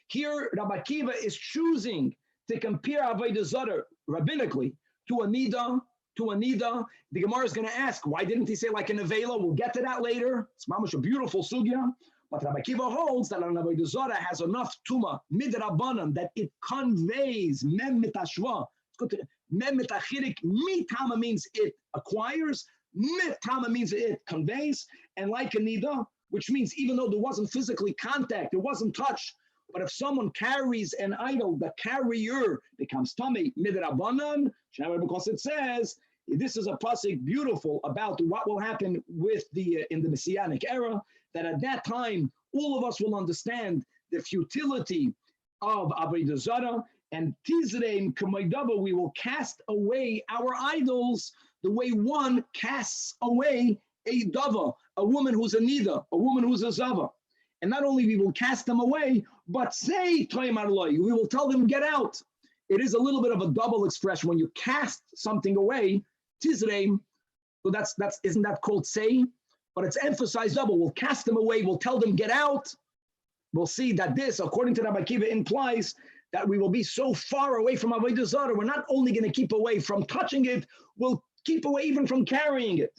Here, Rabbi Akiva is choosing to compare avodah zarah rabbinically to a nida. The Gemara is going to ask, why didn't he say like an avela? We'll get to that later. It's mamash a beautiful sugya. But Rabbi Akiva holds that an avodah zarah has enough tuma midrabanan that it conveys mem mitashva. It's good to mem mitachirik. Mitama means it acquires. Mitama means it conveys. And like a nida, which means even though there wasn't physically contact, there wasn't touch, but if someone carries an idol, the carrier becomes tummy midrabanan. Because it says, this is a pasuk beautiful about what will happen with in the Messianic era, that at that time, all of us will understand the futility of avodah zarah, and tizreim k'maydava, we will cast away our idols the way one casts away a dava, a woman who's a nida, a woman who's a zava. And not only we will cast them away, but say, we will tell them, get out. It is a little bit of a double expression when you cast something away, tizreim. So isn't that called say? But it's emphasized double. We'll cast them away. We'll tell them get out. We'll see that this, according to Rabbi Akiva, implies that we will be so far away from avodah zarah. We're not only going to keep away from touching it, we'll keep away even from carrying it.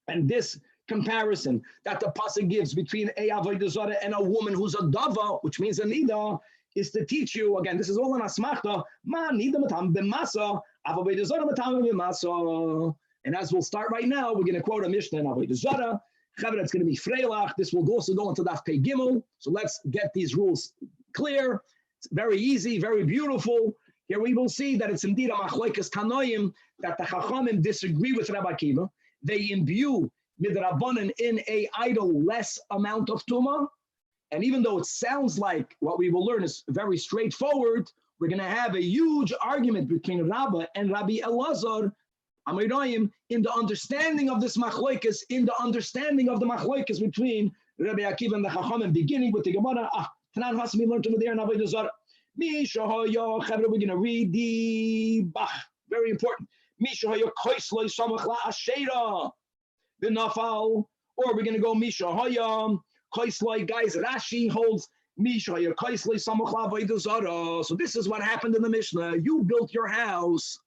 And this comparison that the pasuk gives between a avodah zarah and a woman who's a dava, which means a nida, is to teach you, again, this is all an asmachta, ma nida matam b'masa, avodah zarah matam b'masa. And as we'll start right now, we're going to quote a Mishnah in avodah zarah. It's going to be freilach. This will also go into DAF Pei Gimel. So let's get these rules clear. It's very easy, very beautiful. Here we will see that it's indeed a machloikas tanoim, that the chachamim disagree with Rabbi Akiva. They imbue midrabanan in a idol less amount of tumah. And even though it sounds like what we will learn is very straightforward, we're going to have a huge argument between Rabbi and Rabbi Elazar Amirayim in the understanding of this machloikas, in the understanding of the machloikas between Rabbi Akiva and the Chachamim, beginning with the Gemara. Tanan has to be learned over there in avodah zarah. We're going to read the Bach. Very important. Or we're going to go Misha Hayam. Guys, Rashi holds so this is what happened in the Mishnah. You built your house,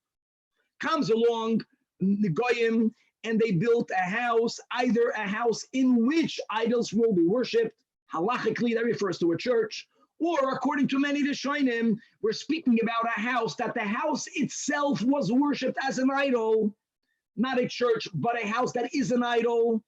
comes along the goyim, and they built a house, either a house in which idols will be worshipped, halachically that refers to a church, or according to many Rishonim, we're speaking about a house that the house itself was worshipped as an idol, not a church, but a house that is an idol.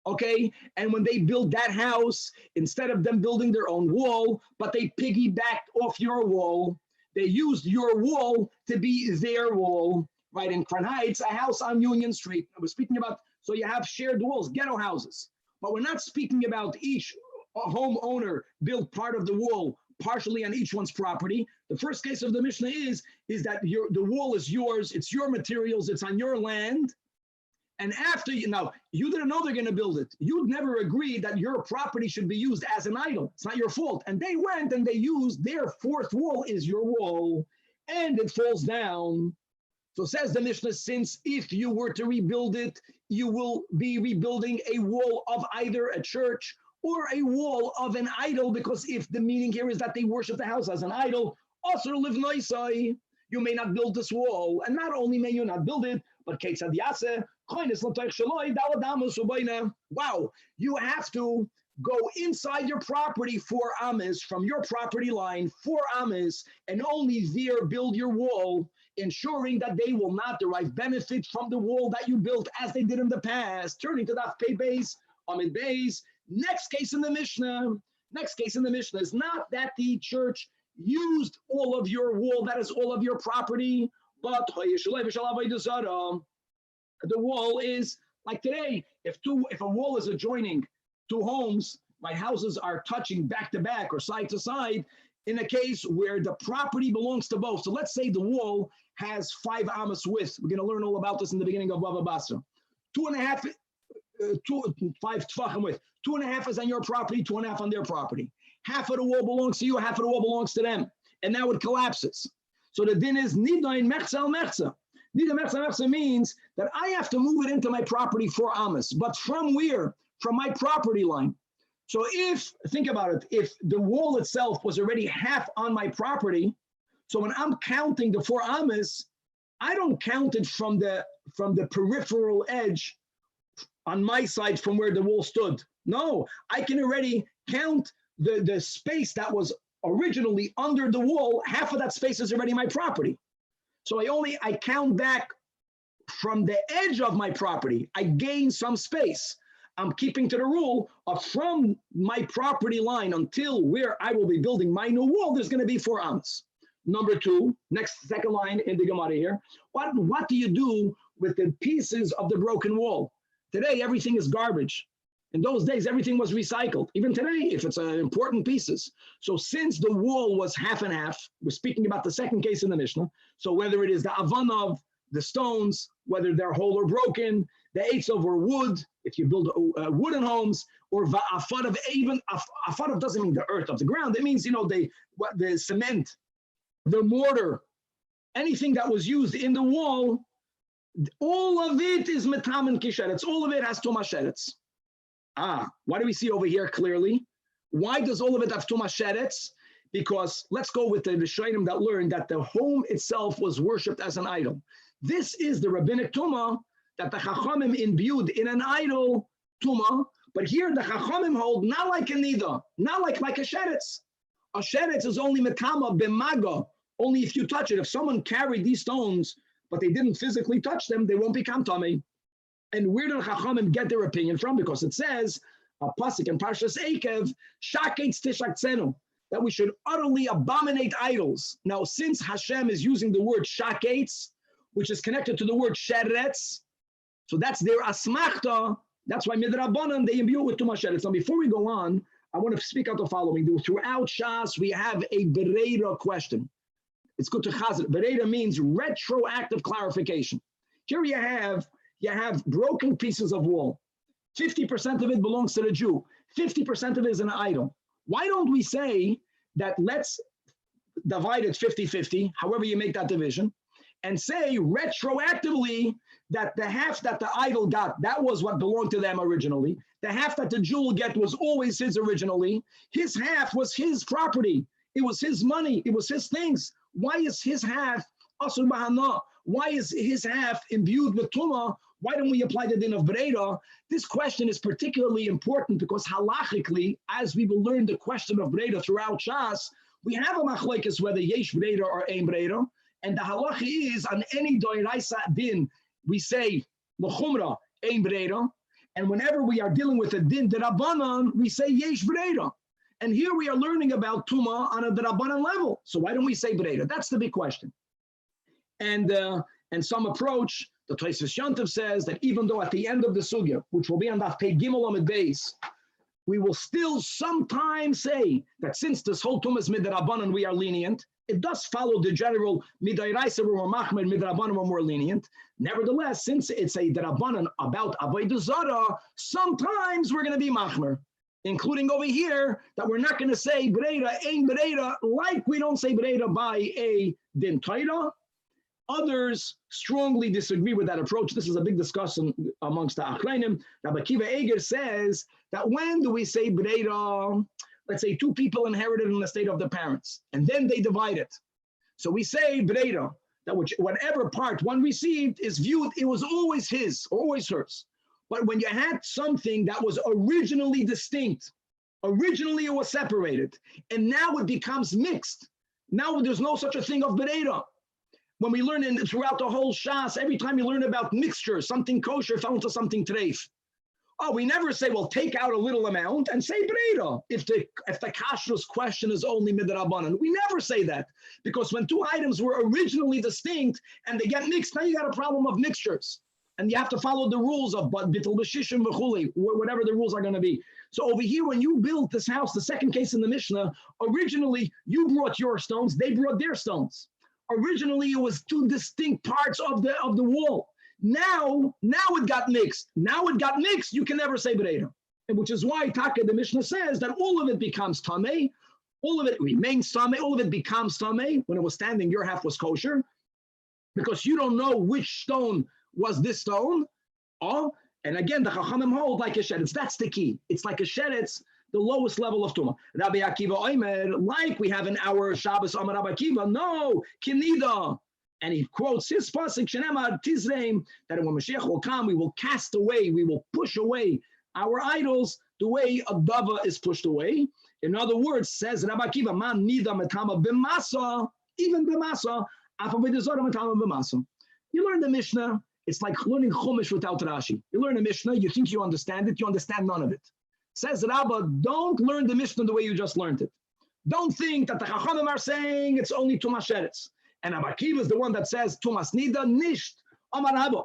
Okay, and when they build that house, instead of them building their own wall, but they piggybacked off your wall, they used your wall to be their wall, right? In Crown Heights, a house on Union Street. We're speaking about, so you have shared walls, ghetto houses, but we're not speaking about each homeowner built part of the wall partially on each one's property. The first case of the Mishnah is that the wall is yours, it's your materials, it's on your land. And after you didn't know they're going to build it. You'd never agreed that your property should be used as an idol. It's not your fault. And they went and they used their fourth wall is your wall, and it falls down. So says the Mishnah, since if you were to rebuild it, you will be rebuilding a wall of either a church or a wall of an idol, because if the meaning here is that they worship the house as an idol, also live noisai, you may not build this wall. And not only may you not build it, but wow, you have to go inside your property 4 amas from your property line, 4 amas, and only there build your wall, ensuring that they will not derive benefit from the wall that you built as they did in the past. Turning to DAF Pei Beis, Amid Beis. Next case in the Mishnah is not that the church used all of your wall, that is all of your property, but the wall is like today. If a wall is adjoining 2 homes, my houses are touching back to back or side to side, in a case where the property belongs to both. So let's say the wall has 5 amas width. We're going to learn all about this in the beginning of Bava Basra. 2.5, 5 tvachim width. 2.5 is on your property, 2.5 on their property. Half of the wall belongs to you, half of the wall belongs to them. And now it collapses. So the din is nida in mechza al mechza. Nida mechza mechza means that I have to move it into my property 4 amas. But from where? From my property line. So think about it, if the wall itself was already half on my property, so when I'm counting the 4 amas, I don't count it from the peripheral edge on my side from where the wall stood. No, I can already count the space that was originally under the wall. Half of that space is already my property. So I count back from the edge of my property. I gain some space. I'm keeping to the rule of from my property line until where I will be building my new wall, there's going to be 4 amas. Number 2, second line in the Gemara here. What do you do with the pieces of the broken wall? Today, everything is garbage. In those days, everything was recycled. Even today, if it's important pieces. So since the wall was half and half, we're speaking about the second case in the Mishnah. So whether it is the avanav, the stones, whether they're whole or broken, the eitzav or wood, if you build wooden homes, or afadav, even afadav doesn't mean the earth of the ground. It means, the cement, the mortar, anything that was used in the wall, all of it is metam and kisheretz. All of it has tuma sheretz. What do we see over here clearly? Why does all of it have tuma sheretz? Because let's go with the Rishonim that learned that the home itself was worshipped as an idol. This is the rabbinic tuma that the Chachamim imbued in an idol tuma, but here the Chachamim hold not like a nida, not like a sheretz. A sheretz is only metama b'maga, only if you touch it. If someone carried these stones, but they didn't physically touch them, they won't become tummy. And where do the Chachamim get their opinion from? Because it says, a pasuk in Parshas Eikev, shaketz tishaktzenu, that we should utterly abominate idols. Now, since Hashem is using the word shaketz, which is connected to the word sheretz, so that's their asmachta. That's why midrabanan they imbue with tuma sheretz. Now, before we go on, I want to speak out the following. Throughout Shas, we have a bereda question. It's good to chazir. Bereda means retroactive clarification. Here you have broken pieces of wall. 50% of it belongs to the Jew. 50% of it is an idol. Why don't we say that let's divide it 50-50, however you make that division, and say retroactively that the half that the idol got, that was what belonged to them originally. The half that the Jew will get was always his originally. His half was his property. It was his money. It was his things. Why is his half asur b'hana? Why is his half imbued with Tumah? Why don't we apply the din of Breira? This question is particularly important because halachically, as we will learn the question of Breira throughout Shas, we have a machlekes whether yesh Breira or ein Breira, and the halacha is on any doiraisa din, we say l'chumra ein Breira, and whenever we are dealing with a din derabanan, we say yesh Breira. And here we are learning about Tumah on a derabanan level. So why don't we say Breira? That's the big question. And some approach, the Tosfos Yontif says that even though at the end of the sugya, which will be on DAF Pei Gimel Amud Beis, we will still sometimes say that since this whole Tumah is midrabanan, we are lenient. It does follow the general midairaisa we're more machmer, midrabanan we're more lenient. Nevertheless, since it's a drabanan about avodah zarah, sometimes we're going to be machmer, including over here that we're not going to say breira, ein breira, like we don't say breira by a din Torah. Others strongly disagree with that approach. This is a big discussion amongst the Achrayim. Rabbi Akiva Eger says that when do we say breira? Let's say two people inherited in the state of the parents, and then they divide it. So we say breira, that whatever part one received is viewed, it was always his, always hers. But when you had something that was originally distinct, originally it was separated, and now it becomes mixed. Now there's no such a thing of breira. When we learn throughout the whole Shas, every time you learn about mixture, something kosher fell into something treif. Oh, we never say, well, take out a little amount and say breira. If the kashrus question is only midrabanan, we never say that, because when two items were originally distinct and they get mixed, now you got a problem of mixtures, and you have to follow the rules of bittul b'shishim v'chuli, whatever the rules are going to be. So over here, when you built this house, the second case in the Mishnah, originally you brought your stones, they brought their stones. Originally, it was two distinct parts of the wall. Now it got mixed. You can never say breira, which is why Taka the Mishnah says that all of it becomes tamei, all of it remains tamei, all of it becomes tamei. When it was standing, your half was kosher, because you don't know which stone was this stone. Oh, and again, the Chachamim hold like a sheretz. That's the key. It's like a sheretz, the lowest level of Tumah. Rabbi Akiva Omer, like we have in our Shabbos Amar Rabbi Akiva, no, kinida. And he quotes his pasuk, Shenemar Tizreim, that when Mashiach will come, we will cast away, we will push away our idols the way a dava is pushed away. In other words, says Rabbi Akiva, man nida metama b'masa, even b'masa, afavidazora metama b'masa. You learn the Mishnah, it's like learning Chumash without Rashi. You learn a Mishnah, you think you understand it, you understand none of it. Says Rabbi, don't learn the Mishnah the way you just learned it. Don't think that the Chachamim are saying it's only Tumas Sheretz. And Rabbi Akiva is the one that says Tumas Nida Nisht Amar Rabbi.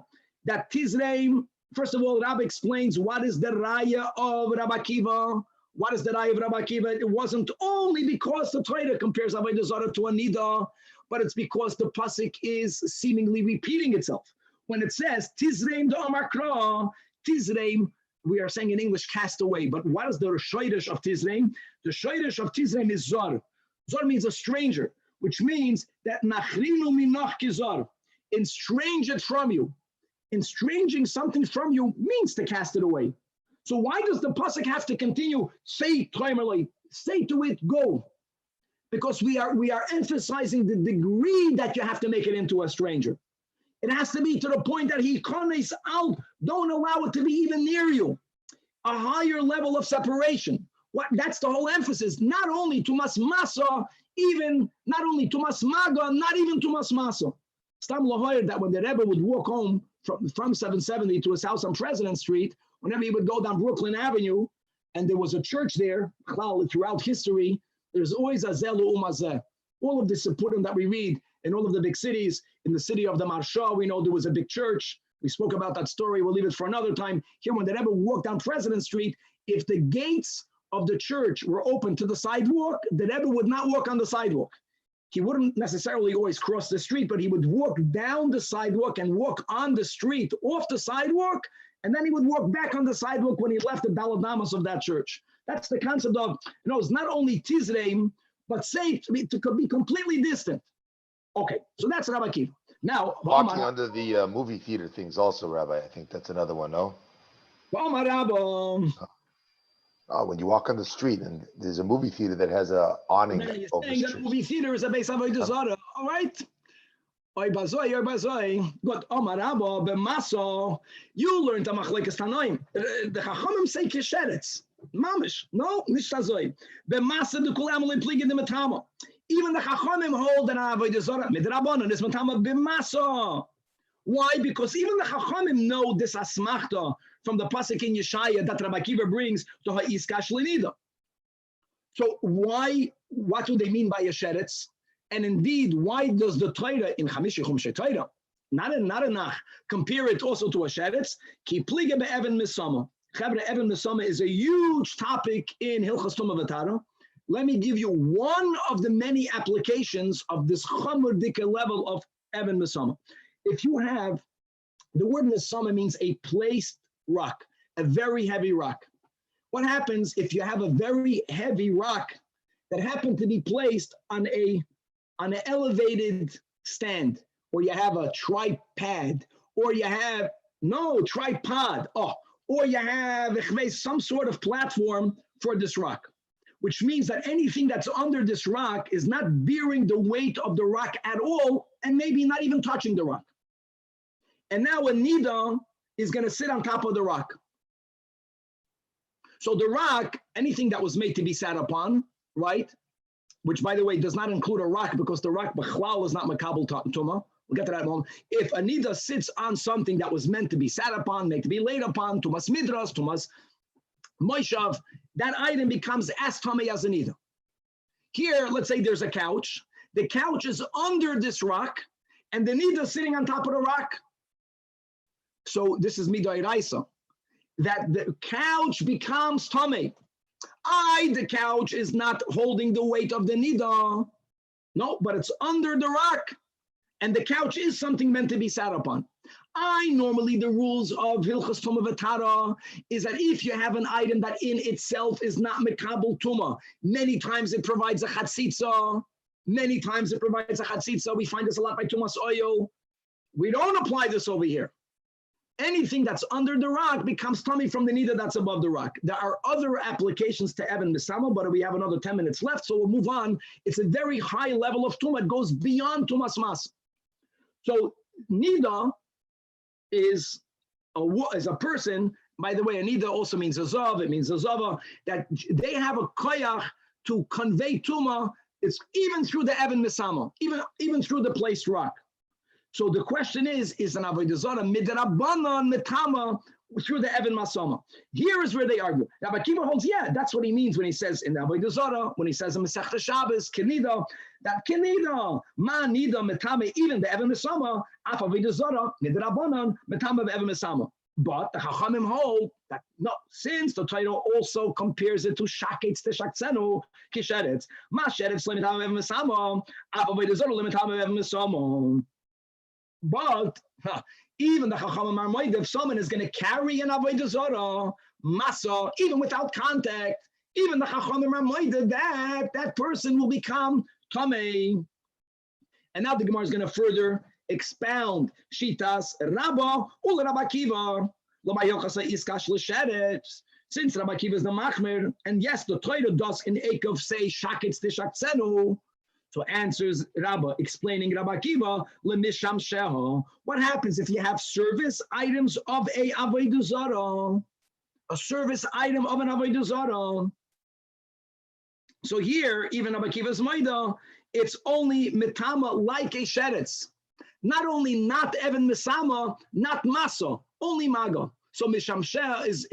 That Tizreim, first of all, Rabbi explains what is the Raya of Rabbi Akiva. What is the Raya of Rabbi Akiva? It wasn't only because the Torah compares Avodah Zarah to a Nida, but it's because the pasuk is seemingly repeating itself. When it says Tizreim da Amar Kra, Tizreim, we are saying in English, cast away. But what is the shoyresh of Tizreim? The shoyresh of Tizreim is Zar. Zar means a stranger, which means that Nachrinu minach kizar, estrange it from you. Estranging something from you means to cast it away. So why does the pasuk have to continue, say primarily, say to it, go? Because we are emphasizing the degree that you have to make it into a stranger. It has to be to the point that he kones out, don't allow it to be even near you. A higher level of separation. That's the whole emphasis. Not only tumas masa, not only tumas maga, not even tumas masa. Stam lahoyer that when the Rebbe would walk home from 770 to his house on President Street, whenever he would go down Brooklyn Avenue, and there was a church there, throughout history, there's always a zelu umazeh. All of the supportim that we read in all of the big cities, in the city of the Marsha, we know there was a big church. We spoke about that story. We'll leave it for another time. Here, when the Rebbe walked down President Street, if the gates of the church were open to the sidewalk, the Rebbe would not walk on the sidewalk. He wouldn't necessarily always cross the street, but he would walk down the sidewalk and walk on the street off the sidewalk, and then he would walk back on the sidewalk when he left the baladamas of that church. That's the concept of, it's not only Tizreim, but safe to be completely distant. Okay, so that's Rabbi Akiva. Now, Walking under the movie theater things also, Rabbi. I think that's another one, no? Oh, when you walk on the street and there's a movie theater that has a awning over the street. Movie theater is a base of Avodah Zarah. All right. Oy bazoi. Good. Omar Rabba b'maso. You learned a machlekes tanoim. The Chachamim say kisheretz. Mamish. No, nicht azoi. B'maso the kulam pligen the matama. Even the Chachamim hold that avodah zarah midrabanan is matama b'maso. Why? Because even the Chachamim know this asmachta from the pasuk in Yeshaya that Rabbi Akiva brings to ha'is kashlinida. So why? What do they mean by yesheretz? And indeed, why does the Torah in Chamishi Chumshei Torah, not in Nach, compare it also to a sheretz? Ki pliga be'evan misama. Chavre, evan misama is a huge topic in Hilchos Tumah V'Tara. Let me give you one of the many applications of this Chomer Dika level of evan misama. If you have, the word misama means a placed rock, a very heavy rock. What happens if you have a very heavy rock that happened to be placed on an elevated stand, or you have a tripod, or you have or you have some sort of platform for this rock, which means that anything that's under this rock is not bearing the weight of the rock at all, and maybe not even touching the rock. And now a nida is going to sit on top of the rock. So the rock, anything that was made to be sat upon, right? Which, by the way, does not include a rock, because the rock b'chlal is not makabel tumah. We'll get to that in a moment. If a nida sits on something that was meant to be sat upon, meant to be laid upon, tumas midras, tumas moishav, that item becomes as tamei as a nida. Here, let's say there's a couch. The couch is under this rock, and the nida is sitting on top of the rock. So this is midah iraisa, that the couch becomes tamei. The couch is not holding the weight of the nida. No, but it's under the rock. And the couch is something meant to be sat upon. Normally the rules of Hilchos Tumah V'Tara is that if you have an item that in itself is not mekabel tumah, many times it provides a chatzitza. We find this a lot by tumas oil. We don't apply this over here. Anything that's under the rock becomes tummy from the nida that's above the rock. There are other applications to Evan Misama, but we have another 10 minutes left, so we'll move on. It's a very high level of tumah. It goes beyond tumas mas. So nida is a person. By the way, a nida also means a zav. It means a zava, that they have a koyach to convey tumah. It's even through the Evan Misama, even through the placed rock. So the question is an avodah zarah midrabanan metama through the Evan Masama? Here is where they argue. Rabbi Akiva holds, that's what he means when he says in the avodah zarah, when he says in Masechta Shabbos, kenida, that kenida, ma nida metame, even the Evan Masama, af avodah zarah midrabanan metama Evan Masama. But the Chachamim hold that no, since the Torah also compares it to shaketz teshaksenu kisheretz, ma sheretz lemitama Evan Masama, af avodah zarah lemitama Evan Masama. But even the Chachamim are moed, if someone is going to carry an avodah zarah masa, even without contact, even the Chachamim are moed that person will become tamei. And now the Gemara is going to further expound shitas Rabba ul Rabbi Akiva l'ma yochasa iskash l'sheretz. Since Rabbi Akiva is the machmer, and yes, the Torah does in Eikov say shaketz tishaksenu. So answers Rabba, explaining Rabbi Akiva, lemisham sheha. What happens if you have service items of a avodah zarah? A service item of an avodah zarah. So here, even Rabbi Akiva's maida, it's only mitama like a sheretz. Not only not even misama, not masa, only maga. So misham sheha is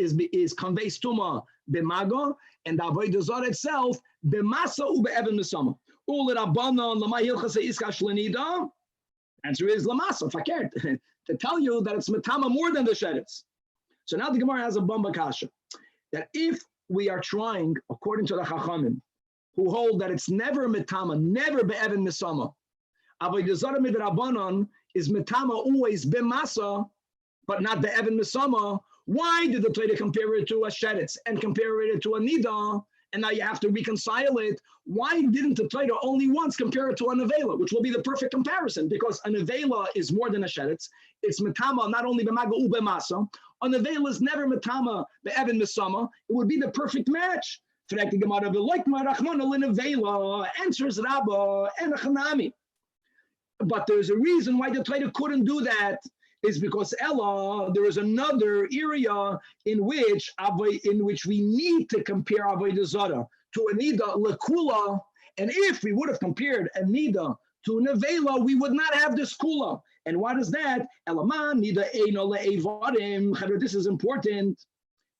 conveys tuma b'maga, and the avodah zarah itself b'masa u'be'even misama. Answer is lamasa fakert, to tell you that it's metama more than the sheretz. So now the Gemara has a bamba kasha, that if we are trying, according to the Chachamim, who hold that it's never metama, never be'even misama, avodah zarah midrabanan is metama always b'masa, but not be'even misama. Why did the Torah compare it to a sheretz and compare it to a nida? And now you have to reconcile it. Why didn't the Torah only once compare it to a nevela, which will be the perfect comparison? Because a nevela is more than a sheretz. It's metama, not only b'maga u b'masa. A nevela is never metama be'even misama. It would be the perfect match. Answers Rabba and Chanami. But there's a reason why the Torah couldn't do that, is because Ella, there is another area in which we need to compare Avodah Zarah to a Nida Lekula, and if we would have compared a Nida to Nevela, we would not have this Kula. And what is that? Elaman Nida Eino Le'evarim. This is important.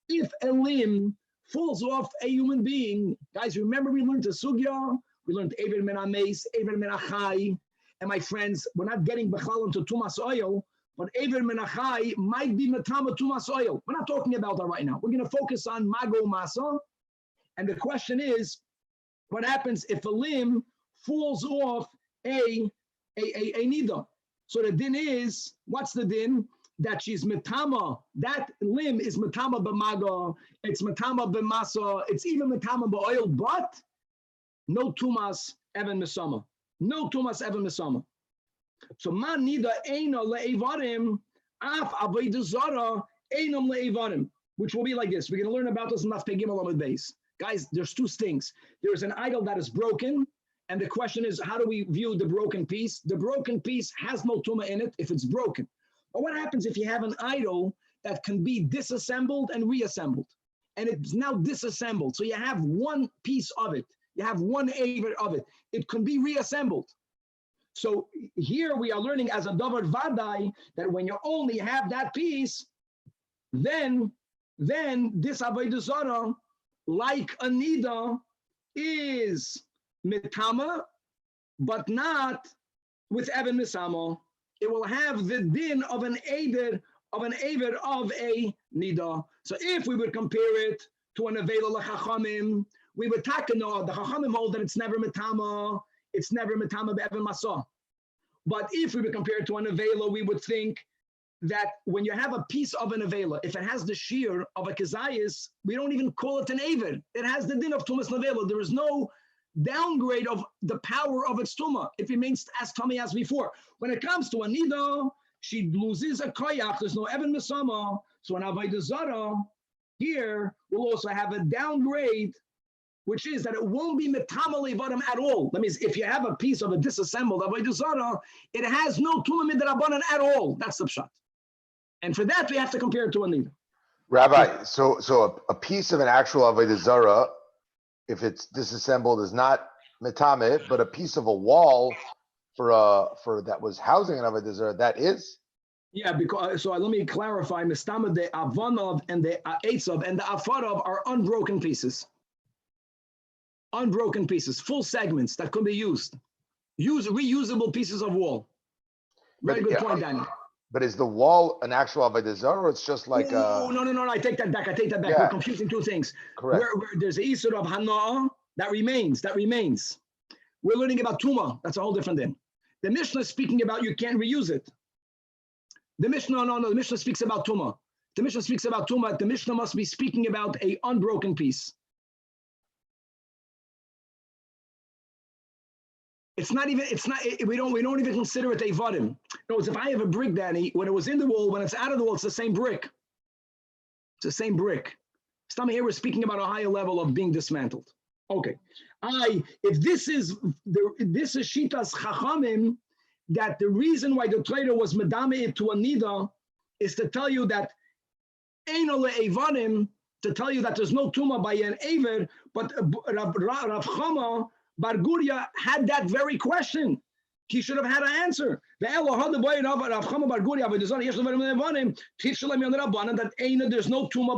If a limb falls off a human being, guys, remember we learned the Sugya, we learned Ever Min HaMeis, Ever Min HaChai, and my friends, we're not getting Bechal into Tumas oil, but Ever Min HaChai might be Matama Tumas oil. We're not talking about that right now. We're going to focus on Mago Masa, and the question is, what happens if a limb falls off a Nida? So the din is, what's the din? That she's metama, that limb is metama b'maga, it's metama b'masa, it's even metama b'oil, but no tumas even misama. No tumas even misama. So man nida eina le'evarim, af avodah zara einam le'evarim, which will be like this. We're going to learn about this in Daf Pei Gimel Amud Beis. Guys, there's two things. There's an idol that is broken, and the question is, how do we view the broken piece? The broken piece has no tuma in it if it's broken. But what happens if you have an idol that can be disassembled and reassembled? And it's now disassembled. So you have one piece of it. You have one aver of it. It can be reassembled. So here we are learning as a davar vadai that when you only have that piece, then this avodah zarah, like a nida, is mitama, but not with even misamo. It will have the din of an aver of a nida. So if we would compare it to an avela lechachamim, we would takano the chachamim hold that it's never mitama be'evan masa. But if we would compare it to an avela, we would think that when you have a piece of an avela, if it has the shiur of a kezayis, we don't even call it an aver. It has the din of tumas nevela. There is no downgrade of the power of its tumah. It remains as tummy as before. When it comes to a nida, she loses a koyach. There's no even misama. So an avodah zarah here will also have a downgrade, which is that it won't be metama levarim at all. That means if you have a piece of a disassembled avodah zarah, it has no tumah midrabanan at all. That's the pshat. And for that, we have to compare it to a nida. Rabbi, so a piece of an actual avodah zarah, if it's disassembled, is not metame, but a piece of a wall for that was housing an avodah zarah, that is? Yeah, because so let me clarify. Mistama, the avanav and the eitzav and the afarav are unbroken pieces. Unbroken pieces, full segments that can be used. Reusable pieces of wall. Very good point, Daniel. But is the wall an actual avodah zarah, or it's just like no, I take that back. Yeah. We're confusing two things. Correct. Where there's a isur of hana'ah that remains. We're learning about tuma. That's a whole different thing. The Mishnah is speaking about you can't reuse it. The Mishnah, the Mishnah speaks about tuma. The Mishnah speaks about tuma. The Mishnah must be speaking about a unbroken piece. We don't even consider it a vadim. No, if I have a brick, Danny, when it was in the wall, when it's out of the wall, it's the same brick. It's the same brick. Stama here we're speaking about a higher level of being dismantled. Okay. If this is Shitas Chachamim, that the reason why the trader was medame to a nida is to tell you that Eino le'evarim, to tell you that there's no tuma by an aver, but Rav Chama Bar Guria had that very question. He should have had an answer. There's no tuma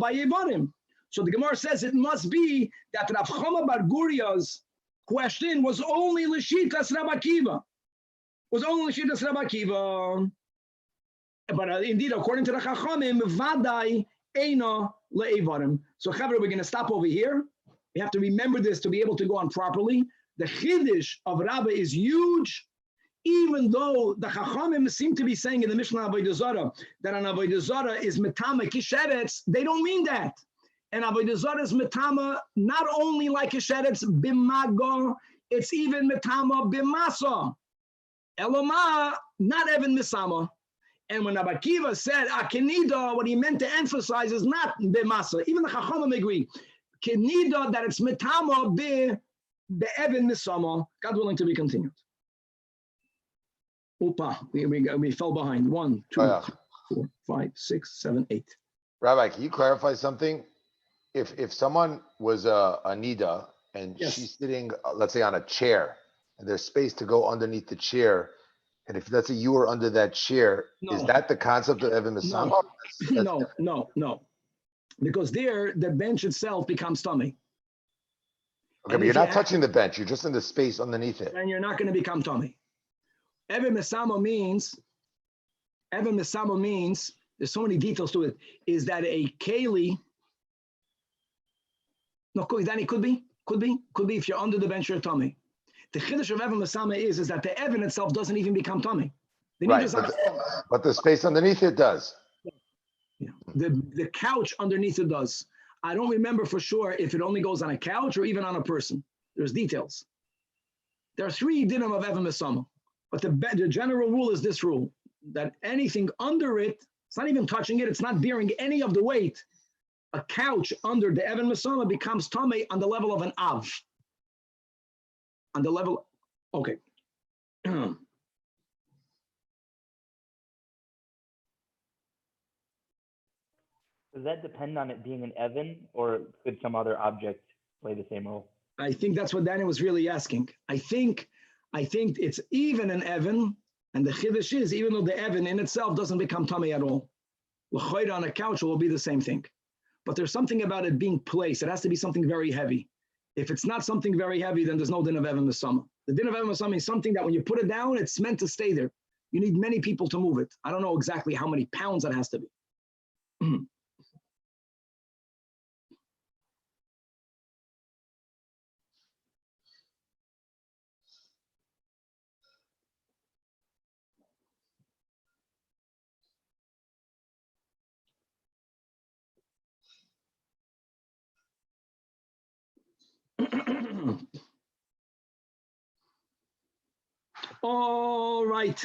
by evarim. So the Gemara says it must be that Rav Chama Bar Guria's question was only l'shitas Rabbi Akiva. But indeed, according to the Chachamim, vadai eina le'evarim. So Chavre, we're going to stop over here. We have to remember this to be able to go on properly. The chiddush of Rabbi is huge, even though the Chachamim seem to be saying in the Mishnah Avodah Zarah that an Avodah Zarah is metama kisheretz. They don't mean that. And Avodah Zarah is metama not only like kisheretz bimago, it's even metama bimasa. Eloma, not even misama. And when Rabbi Akiva said akenida, what he meant to emphasize is not bimasa. Even the Chachamim agree. Kenida, that it's metama be even misama. God willing to be continued. Opa, we fell behind. 1, 2, Oh, yeah. 3, 4, 5, 6, 7, 8. Rabbi, can you clarify something? If someone was a nida and Yes. she's sitting, let's say, on a chair, and there's space to go underneath the chair, and if let's say you were under that chair, is No. that the concept of Evan Misama? No. Because there, the bench itself becomes tummy. Okay, And but you're if you not touching the bench. You're just in the space underneath it. And you're not going to become tummy. Evan Misama means, there's so many details to it, is that a keli, no, Danny, could be if you're under the bench, you're tummy. The chiddush of Evan Misama is that the Evan itself doesn't even become tummy. Right, but the space underneath it does. Yeah. The couch underneath it does. I don't remember for sure if it only goes on a couch or even on a person. There's details. There are 3 dinim of Evan Misama, but the general rule is this rule, that anything under it, it's not even touching it, it's not bearing any of the weight. A couch under the Evan Misama becomes tummy on the level of an av. On the level, okay. Does that depend on it being an Evan, or could some other object play the same role? I think that's what Daniel was really asking. I think it's even an Evan, and the chiddush is, even though the Evan in itself doesn't become tummy at all, l'chayda on a couch will be the same thing. But there's something about it being placed. It has to be something very heavy. If it's not something very heavy, then there's no din of Evan Misama. The din of Evan Misama is something that when you put it down, it's meant to stay there. You need many people to move it. I don't know exactly how many pounds it has to be. All right.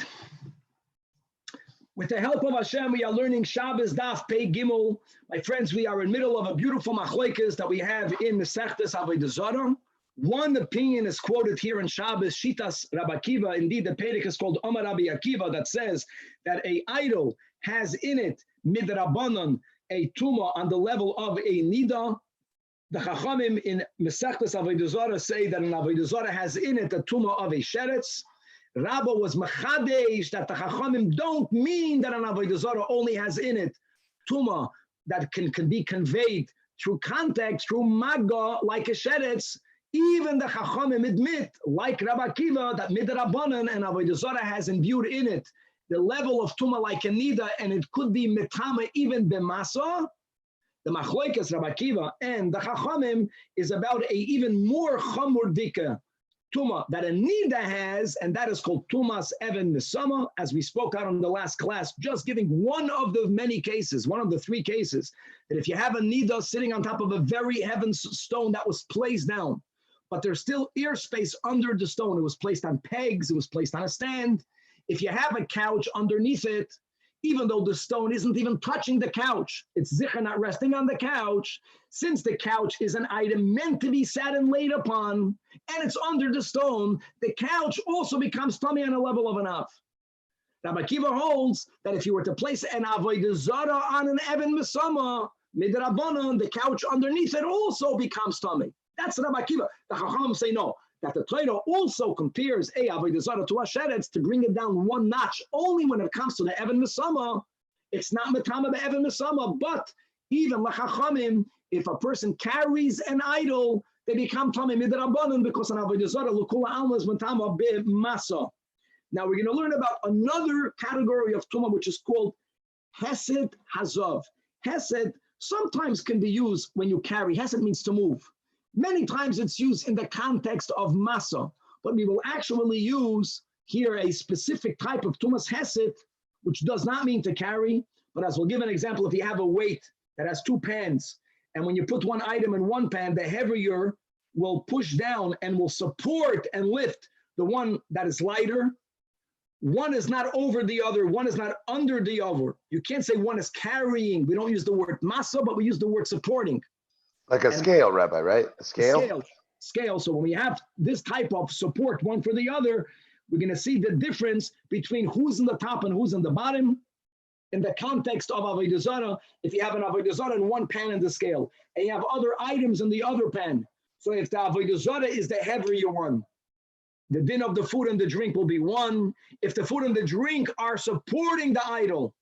With the help of Hashem, we are learning Shabbos Daf Pei Gimel. My friends, we are in the middle of a beautiful machlekes that we have in Masechtas Avodah Zarah. One opinion is quoted here in Shabbos, Shitas Rabbi Akiva. Indeed, the Perek is called Omar Rabbi Akiva, that says that a idol has in it midrabanan, a tumah on the level of a nida. The Chachamim in Masechtas Avodah Zarah say that an Avodah Zarah has in it a tumah of a sheretz. Rabbi was machadesh that the Chachamim don't mean that an Avodah Zarah only has in it tumah that can be conveyed through contact, through maga, like a sheretz. Even the Chachamim admit, like Rabbi Akiva, that midrabanan and Avodah Zarah has imbued in it the level of tumah like a nida, and it could be metama even b'masa. The machlokes Rabbi Akiva and the Chachamim is about a even more chamur dika tumah that a nida has, and that is called tumas Evan Misama, as we spoke out in the last class, just giving one of the many cases, one of the 3 cases, that if you have a nida sitting on top of a very heavy stone that was placed down, but there's still ear space under the stone, it was placed on pegs, it was placed on a stand. If you have a couch underneath it, even though the stone isn't even touching the couch, it's zichar not resting on the couch, since the couch is an item meant to be sat and laid upon, and it's under the stone, the couch also becomes tummy on a level of an av. Rabbi Akiva holds that if you were to place an avodah zarah on an Evan Misama, midrabanan, the couch underneath it also becomes tummy. That's Rabbi Akiva. The Chachamim say no, that the Torah also compares a avodah zarah to a sheretz to bring it down one notch. Only when it comes to the Evan Misama, it's not metama the Evan Misama, but even l'chachamim, if a person carries an idol, they become tummy midrabanan because an avodah zarah l'kula alma is metama b'masa. Now we're going to learn about another category of tumah, which is called hesed hazav. Hesed sometimes can be used when you carry. Hesed means to move. Many times it's used in the context of masa, but we will actually use here a specific type of tumas hesed, which does not mean to carry, but as we'll give an example, if you have a weight that has 2 pans, and when you put one item in one pan, the heavier will push down and will support and lift the one that is lighter. One is not over the other, one is not under the other. You can't say one is carrying. We don't use the word masa, but we use the word supporting. Like a scale, Rabbi, right? A scale? Scale. So when we have this type of support, one for the other, We're going to see the difference between who's in the top and who's in the bottom in the context of Avodah Zarah. If you have an Avodah Zarah in one pan in the scale, and you have other items in the other pan. So if the Avodah Zarah is the heavier one, the din of the food and the drink will be one. If the food and the drink are supporting the idol,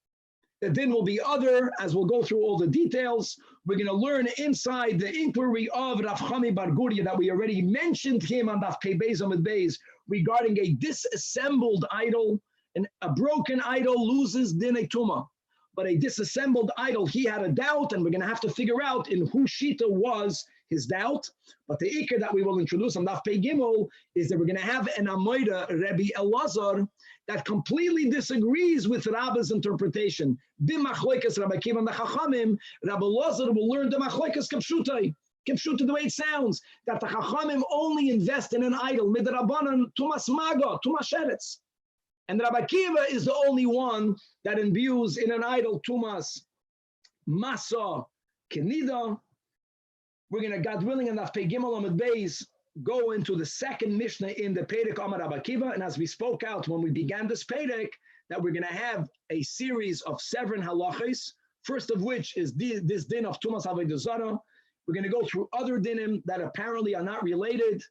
the din will be other, as we'll go through all the details. We're going to learn inside the inquiry of Rav Chami Bar Guria that we already mentioned him on Daf Pei Beis Amud Beis regarding a disassembled idol. And a broken idol loses dinei tuma, but a disassembled idol, he had a doubt, and we're going to have to figure out in whose shita was his doubt. But the ikar that we will introduce on Daf Pei Gimel is that we're going to have an Amoida, Rabbi Elazar, that completely disagrees with Rabbi's interpretation. B'machloikas Rabbi Akiva and the Chachamim, Rabbi Elazar will learn the machloikas kepshutai, the way it sounds, that the Chachamim only invest in an idol, midrabanan tumas maga, tumas sheretz. And Rabbi Akiva is the only one that imbues in an idol tumas masa kenida. We're going to, God willing, and Daf Pei Gimel Amud Beis, go into the second Mishnah in the Perek Amar Rabbi Akiva. And as we spoke out when we began this Perek, that we're going to have a series of 7 halachos, first of which is this din of Tumas Avodah Zarah. We're going to go through other dinim that apparently are not related.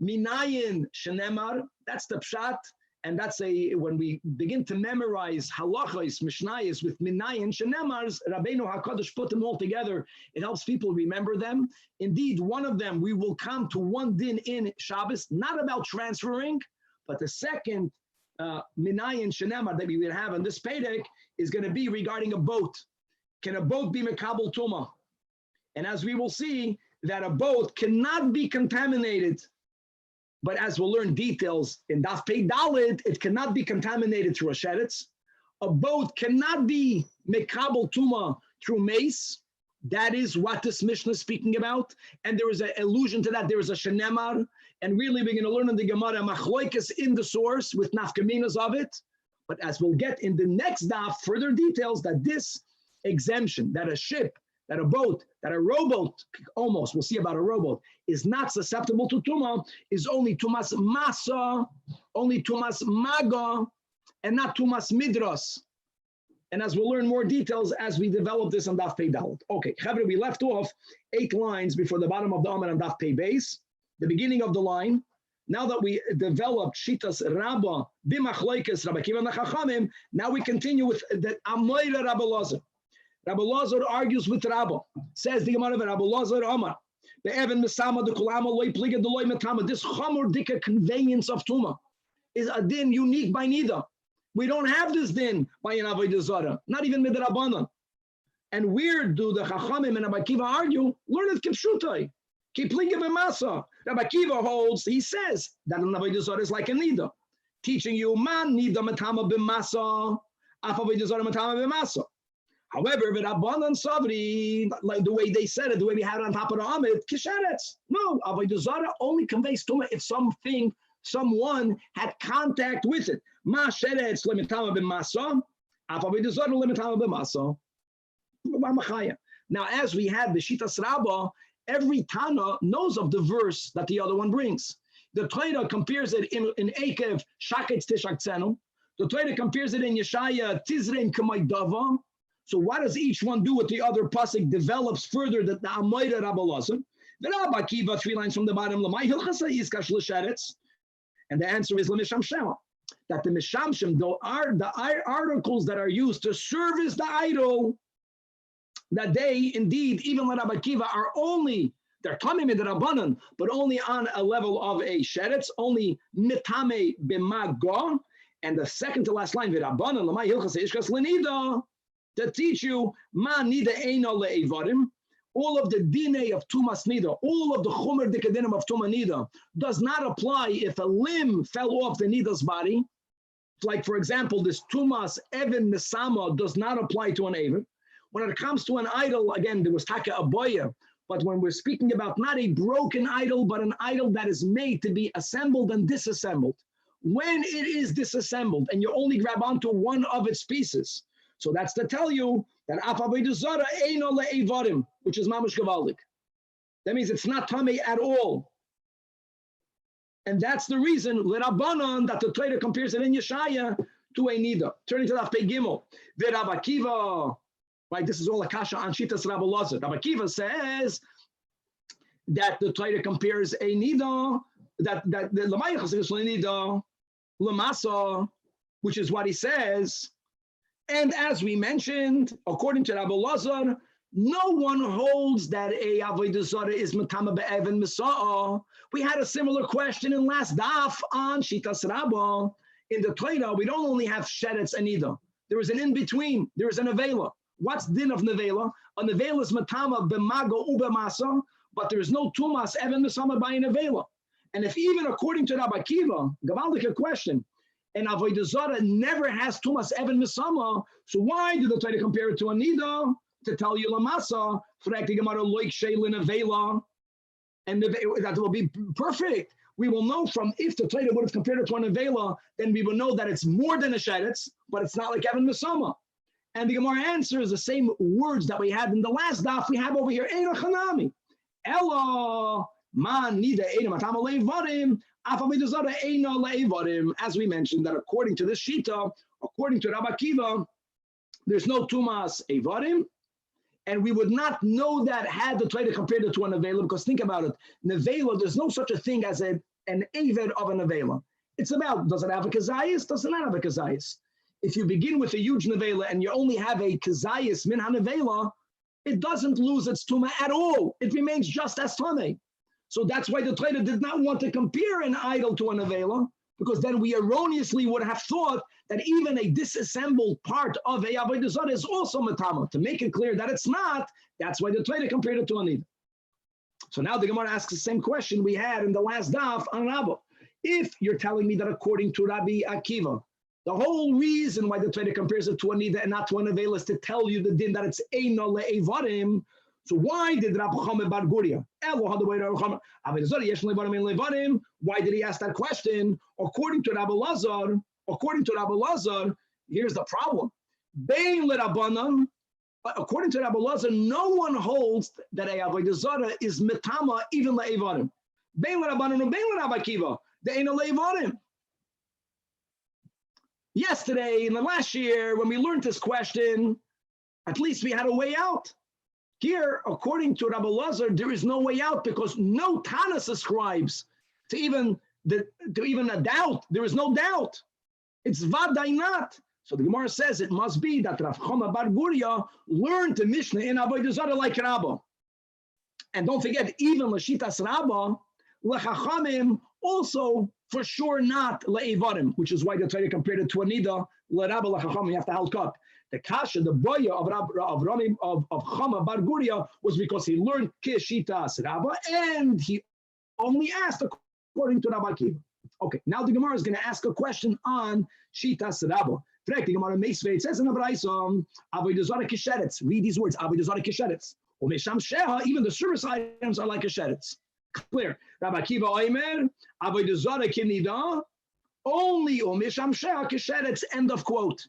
Minayin shenemar, that's the pshat. And that's when we begin to memorize halachos, mishnayos with minayin shenemars, Rabbeinu HaKadosh put them all together. It helps people remember them. Indeed, one of them, we will come to one din in Shabbos, not about transferring, but the second minayin shenemar that we will have in this Perek is going to be regarding a boat. Can a boat be mekabel tuma? And as we will see, that a boat cannot be contaminated. But as we'll learn details in Daf Pei Dalet, it cannot be contaminated through a sheretz. A boat cannot be mekabel tuma through mace. That is what this Mishnah is speaking about. And there is an allusion to that. There is a shenemar. And really, we're going to learn in the Gemara machloikas in the source with nafkaminas of it. But as we'll get in the next daf, further details that this exemption, that a ship, that a boat, that a rowboat, almost, we'll see about a rowboat, is not susceptible to tuma, is only tumas masa, only tumas maga, and not tumas midras. And as we'll learn more details as we develop this on Daf Pei Dalet. Okay, Chavre, we left off 8 lines before the bottom of the Amar on Daf Pei Beis, the beginning of the line. Now that we developed Shitas Rabba, B'machloikas Rabbi Akiva and the Chachamim, now we continue with the Amoira Rabbi Elazar. Rabbi Elazar argues with Rabba. Says the Gemara of Rabbi Elazar Amar, Be'evan Mesama de Kulama Loi Pliga de Loi Metama. This Chamor Dika conveyance of Tuma is a din unique by neither. We don't have this din by an Avodah Zarah, not even Midrabanan. And where do the Chachamim and Rabbi Akiva argue? Learn it Kipshutai. Kipliga B'masa. Rabbi Akiva holds, he says, that an Avodah Zarah is like a nida, teaching you man nida Metama B'masa, af Avodah Zarah Metama B'masa. However, with Rabbanan Savri, like the way they said it, the way we had it on top of the Amid, Kisharetz. No, Avodah Zarah only conveys Tumah if someone had contact with it. Ma sheretz lemitama b'masa, af Avodah Zarah lemitama b'masa. Now, as we had the Shitas Rabbah, every Tana knows of the verse that the other one brings. The Torah compares it in Ekev, Shaketz Tishak Tzenu. The Torah compares it in Yeshaya, Tizrein K'may Dava. So what does each one do with the other pasuk? Develops further that the Amoira Rabbi Elazar. The Rabbi Akiva, 3 lines from the bottom, Lamai Hilchasa Yizkash L'Sheretz. And the answer is L'Mishamshem. That the Mishamshem, though, are the articles that are used to service the idol, that they indeed, even like Rabbi Akiva, are only, they're coming in the Rabbanan, but only on a level of a sheretz, only mitame b'maga. And the second to last line, V'Rabbanan Lamai Hilchasa Yizkash L'Nida, to teach you, ma nida eina le'evarim, all of the dinay of tumas nida, all of the chumer dikadim of tuma nida does not apply if a limb fell off the nida's body. Like, for example, this tumas even mesama does not apply to an even. When it comes to an idol, again, there was taka aboya, but when we're speaking about not a broken idol, but an idol that is made to be assembled and disassembled, when it is disassembled and you only grab onto one of its pieces, so that's to tell you that af Avodah Zarah eino le'evarim, which is mamash gavaldik. That means it's not tamei at all. And that's the reason, L'Rabbanan, that the Torah compares it in Yeshaya to a Nida. Turning to DAF Pei Gimel. Rabbi Akiva, right, this is all a kasha on Shitas Rabbi Lazar. Rabbi Akiva says that the Torah compares a Nida, that the Lamayachas is Nida, Lamasa, which is what he says. And as we mentioned, according to Rabbi Lazar, no one holds that a avodah zarah is matama be'evan misa'ah. We had a similar question in last daf on Shitas Rabbah. In the Torah, we don't only have sheretz and nida. There is an in-between. There is a nevela. What's din of nevela? A nevela is matama b'maga u'b'masa, but there is no tumas evan misama by a nevela. And if even according to Rabbi Akiva, Gavaldik question, and avodah zarah never has tumas evan misama, so why did the Torah compare it to a nida? To tell you lamasa, and that will be perfect. We will know from if the Torah would have compared it to an nevela, then we will know that it's more than a sheretz, but it's not like Evan Misama. And the Gemara answers the same words that we had in the last daf we have over here. Eina chanami, ella man nida eina matama leivarim, afamiduzara eina leivarim. As we mentioned, that according to this shita, according to Rabbi Akiva, there's no tumas evarim. And we would not know that had the Torah compared it to a nevela, because think about it, nevela, there's no such a thing as an aved of a nevela. It's about, does it have a kazayas? Does it not have a kazayas? If you begin with a huge nevela and you only have a kazayas min ha-nevela, it doesn't lose its tuma at all. It remains just as tame. So that's why the Torah did not want to compare an idol to a nevela, because then we erroneously would have thought that even a disassembled part of a avodah zarah is also matama. To make it clear that it's not, that's why the Torah compared it to a nida. So now the Gemara asks the same question we had in the last daf on Rabbi. If you're telling me that according to Rabbi Akiva, the whole reason why the Torah compares it to a nida and not to a nevela is to tell you the din that it's eina le'evarim, so why did Rabbi Chama Bar Guria? Why did he ask that question? According to Rabbi Lazar, here's the problem. According to Rabbi Lazar, no one holds that a avodah zarah is metama even le'evarim. Bein l'Rabbanan and bein l'Rabbi Akiva, they ain't le'evarim. Yesterday, in the last year, when we learned this question, at least we had a way out. Here, according to Rabbi Lazar, there is no way out because no Tanas ascribes to even a doubt. There is no doubt. It's vaday not. So the Gemara says it must be that Rav Chama Bar Guria learned the Mishnah in avodah zarah like Rabba. And don't forget, even Lashitas Rabba, Lechachamim, also for sure not Le'evarim, which is why the Torah compared it to a nida, L'Rabba Lechachamim, you have to halk up. The kasha, the boya of Chama Bar Guria was because he learned Kishitas Rabba and he only asked according to Rabbi Akiva. Okay, now the Gemara is going to ask a question on Shitas Rabba. The Gemara Meisvei, it says in the Braisa, avodah zarah kisheretz. Read these words, avodah zarah kisheretz. Umesham sheha, even the service items are like kisheretz. Clear. Rabbi Akiva Oimer, avodah zarah kinida, only umesham sheha kisheretz. End of quote.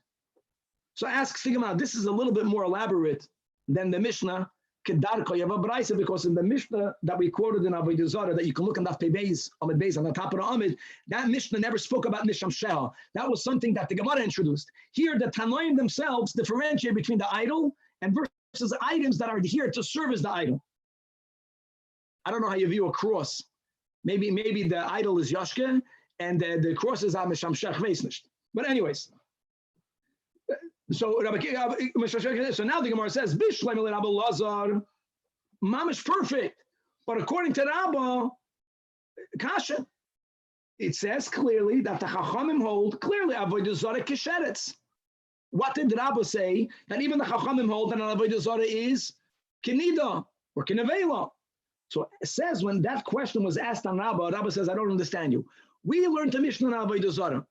So ask the Gemara, this is a little bit more elaborate than the Mishnah, Kedarko, you have a Braisa, because in the Mishnah that we quoted in avodah zarah, that you can look in DAF Pei Beis, Amid Beis, on the top of the Amid, that Mishnah never spoke about Nisham Sheha. That was something that the Gemara introduced. Here, the Tanoim themselves differentiate between the idol and versus items that are here to serve as the idol. I don't know how you view a cross. Maybe the idol is Yashke, and the cross is Amisham Shech Veisnisht. But anyways, so now the Gemara says, Bishleim Rabbi Lazar, Mamish perfect. But according to Rabba, Kasha, it says clearly that the Chachamim hold clearly avodah zarah kisheretz. What did Rabba say? That even the Chachamim hold that an avodah zarah is kinida or kinavela. So it says when that question was asked on Rabba, Rabba says, I don't understand you. We learned the Mishnah on avodah zarah.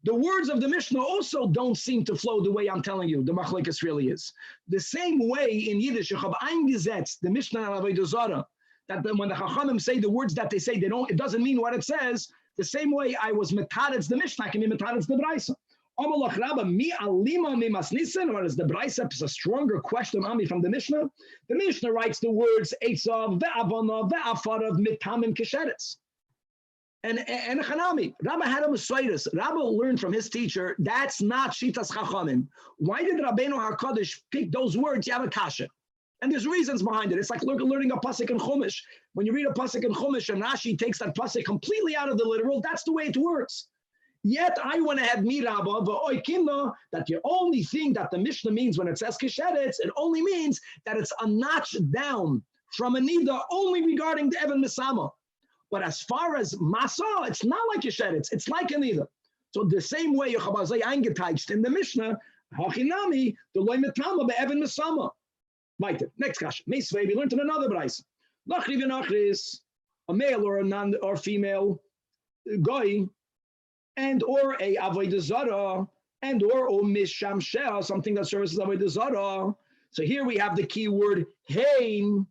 The words of the Mishnah also don't seem to flow the way I'm telling you, the machlekes really is. The same way in Yiddish, the Mishnah on avodah zarah, that when the Chachamim say the words that they say, it doesn't mean what it says. The same way I was metaretz the Mishnah, I can be metaretz the Braisa. Whereas the Braisa is a stronger question on me from the Mishnah. The Mishnah writes the words Eitzav, Ve'avana, Ve'afarav, Mitamim Kisheretz. And Hanami, Rabbi had a Messiahs. Rabbi learned from his teacher, that's not Shitas Chachamim. Why did Rabbeinu HaKadosh pick those words, Yavakasha? And there's reasons behind it. It's like learning a pasuk in Chumash. When you read a pasuk in Chumash and Rashi takes that pasuk completely out of the literal, that's the way it works. Yet I want to have miraba v'oikimna that the only thing that the Mishnah means when it says kisheretz, it only means that it's a notch down from a nida only regarding the Evan Misama. But as far as masa, it's not like kisheretz, it's like a nida. So the same way Yochabazai eingeteicht in the Mishnah, hachinami the loy metama be'Evan Misama. Next question. Meisvei, we learned in another brayso. Nachri v'nachris, a male or a non or female guy, and or a avodah zara, and or mishamsheh, something that serves as avodah zara. So here we have the key word hein,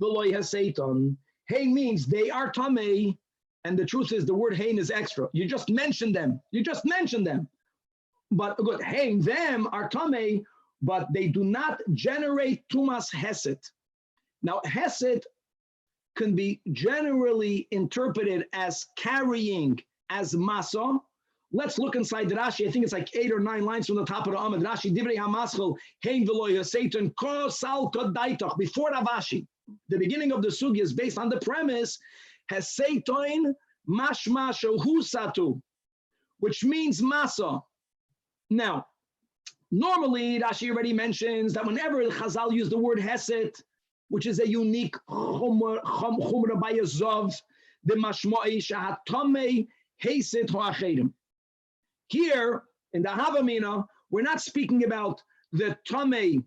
v'loy haseiton. Hein means they are tamei, and the truth is the word hein is extra. You just mentioned them. But good, hein, them are tamei, but they do not generate tumas hesed. Now, hesed can be generally interpreted as carrying, as masa. Let's look inside the Rashi. I think it's like 8 or 9 lines from the top of the Amud. Rashi, Divrei HaMaschel, Hein v'lo Yoseiton, Ko Sal Kodaitoch, before Ravashi. The beginning of the sugi is based on the premise, Heseiton Mashma Shohu Satu, which means masa. Now, normally, Rashi already mentions that whenever Chazal use the word hesed, which is a unique chumra bayazov, the mashma'i shahatamei hesed ha'achedim. Here in the Havamina, we're not speaking about the tamei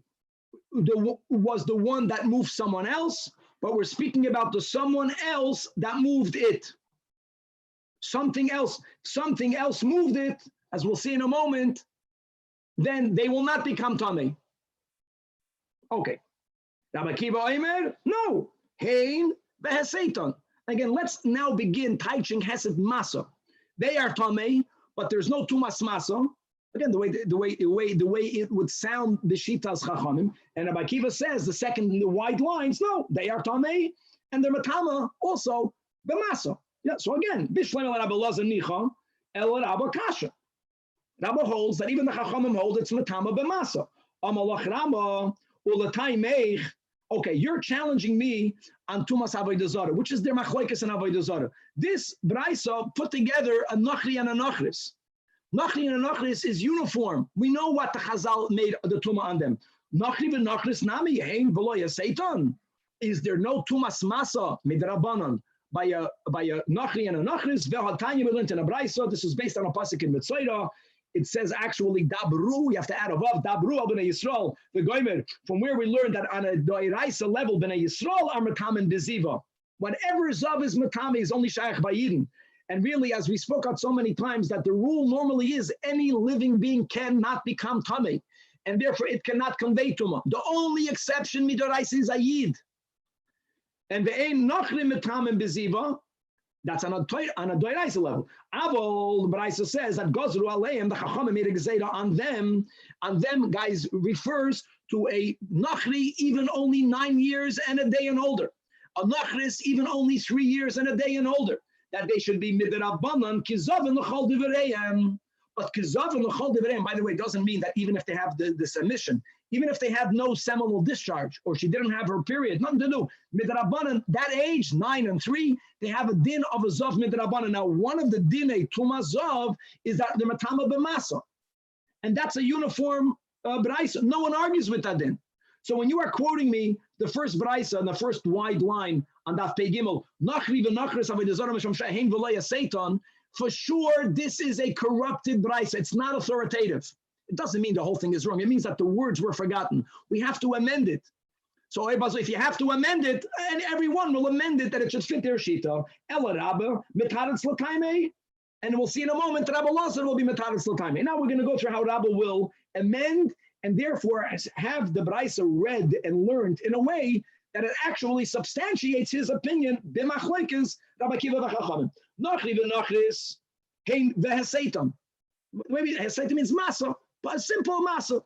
was the one that moved someone else, but we're speaking about the someone else that moved it. Something else moved it, as we'll see in a moment. Then they will not become tamei. Okay. Rabbi Kiva Omer, no. Hein v'heseiton. Again, let's now begin teaching hesed masa. They are tamei, but there's no tumas masa. Again, the way it would sound the shitas chachamim. And Rabbi Kiva says the second in the wide lines, no, they are tamei, and they're matama also b'masa. Yeah. So again, bishleim Rabbi Lazar nicha el Rabbi kasha. Rabbi holds that even the Chachamim hold it's matama b'masa. Amalach Rama ulataymeich. Okay, you're challenging me on tumas avodah zara, which is their machlokes and avodah zara. This brayso put together a nachri and a nachris. Nachri and a nachris is uniform. We know what the Chazal made the tuma on them. Nachri v'nachris nami hein v'lo yaseiton. Is there no tumas masa midrabanan by a nachri and a nachris? Ve'hatanya we learned in a brayso. This is based on a pasuk in Mitzvah. It says actually dabru, you have to add above, dabru al b'nei Yisrael, the goymer, from where we learned that on a doiraisa level, b'nei Yisrael are matam and beziva. Whatever zav is matami is only shaykh ba'yidin. And really, as we spoke out so many times, that the rule normally is any living being cannot become tamei, and therefore it cannot convey tuma. The only exception midoraisa is ayid. And the ein nachrim matam and beziva, that's on a doiraisa level. Avol, the Brayso says that Gozru Aleim, the Chachamim made a gezeda on them. On them, guys, refers to a nachri even only 9 years and a day and older. A nachris even only 3 years and a day and older. That they should be midrabanan kizav and l'chol divrayim. But kizav and l'chol divrayim, by the way, doesn't mean that even if they have this emission, even if they have no seminal discharge, or she didn't have her period, nothing to do. Midrabanan, that age, 9 and 3, they have a din of a zav midrabanan. Now, one of the dinei tuma zav is that the matama b'masa. And that's a uniform brayso. No one argues with that din. So when you are quoting me the first brayso and the first wide line on DAF Pei Gimel, nachri v'nachris avodah zara misham she'hein v'lo yaseiton, for sure this is a corrupted brayso. It's not authoritative. It doesn't mean the whole thing is wrong. It means that the words were forgotten. We have to amend it. So if you have to amend it, and everyone will amend it that it should fit their shita. Ela Rabba mitaretz l'taimei, and we'll see in a moment Rabbi Lazar will be mitaretz l'taimei. Now we're going to go through how Rabba will amend and therefore have the brayso read and learned in a way that it actually substantiates his opinion. B'machlokes Rabbi Kiva v'chachamim. Nachri v'nachris hein v'heseitam. Maybe heseitam means masa. But a simple masa.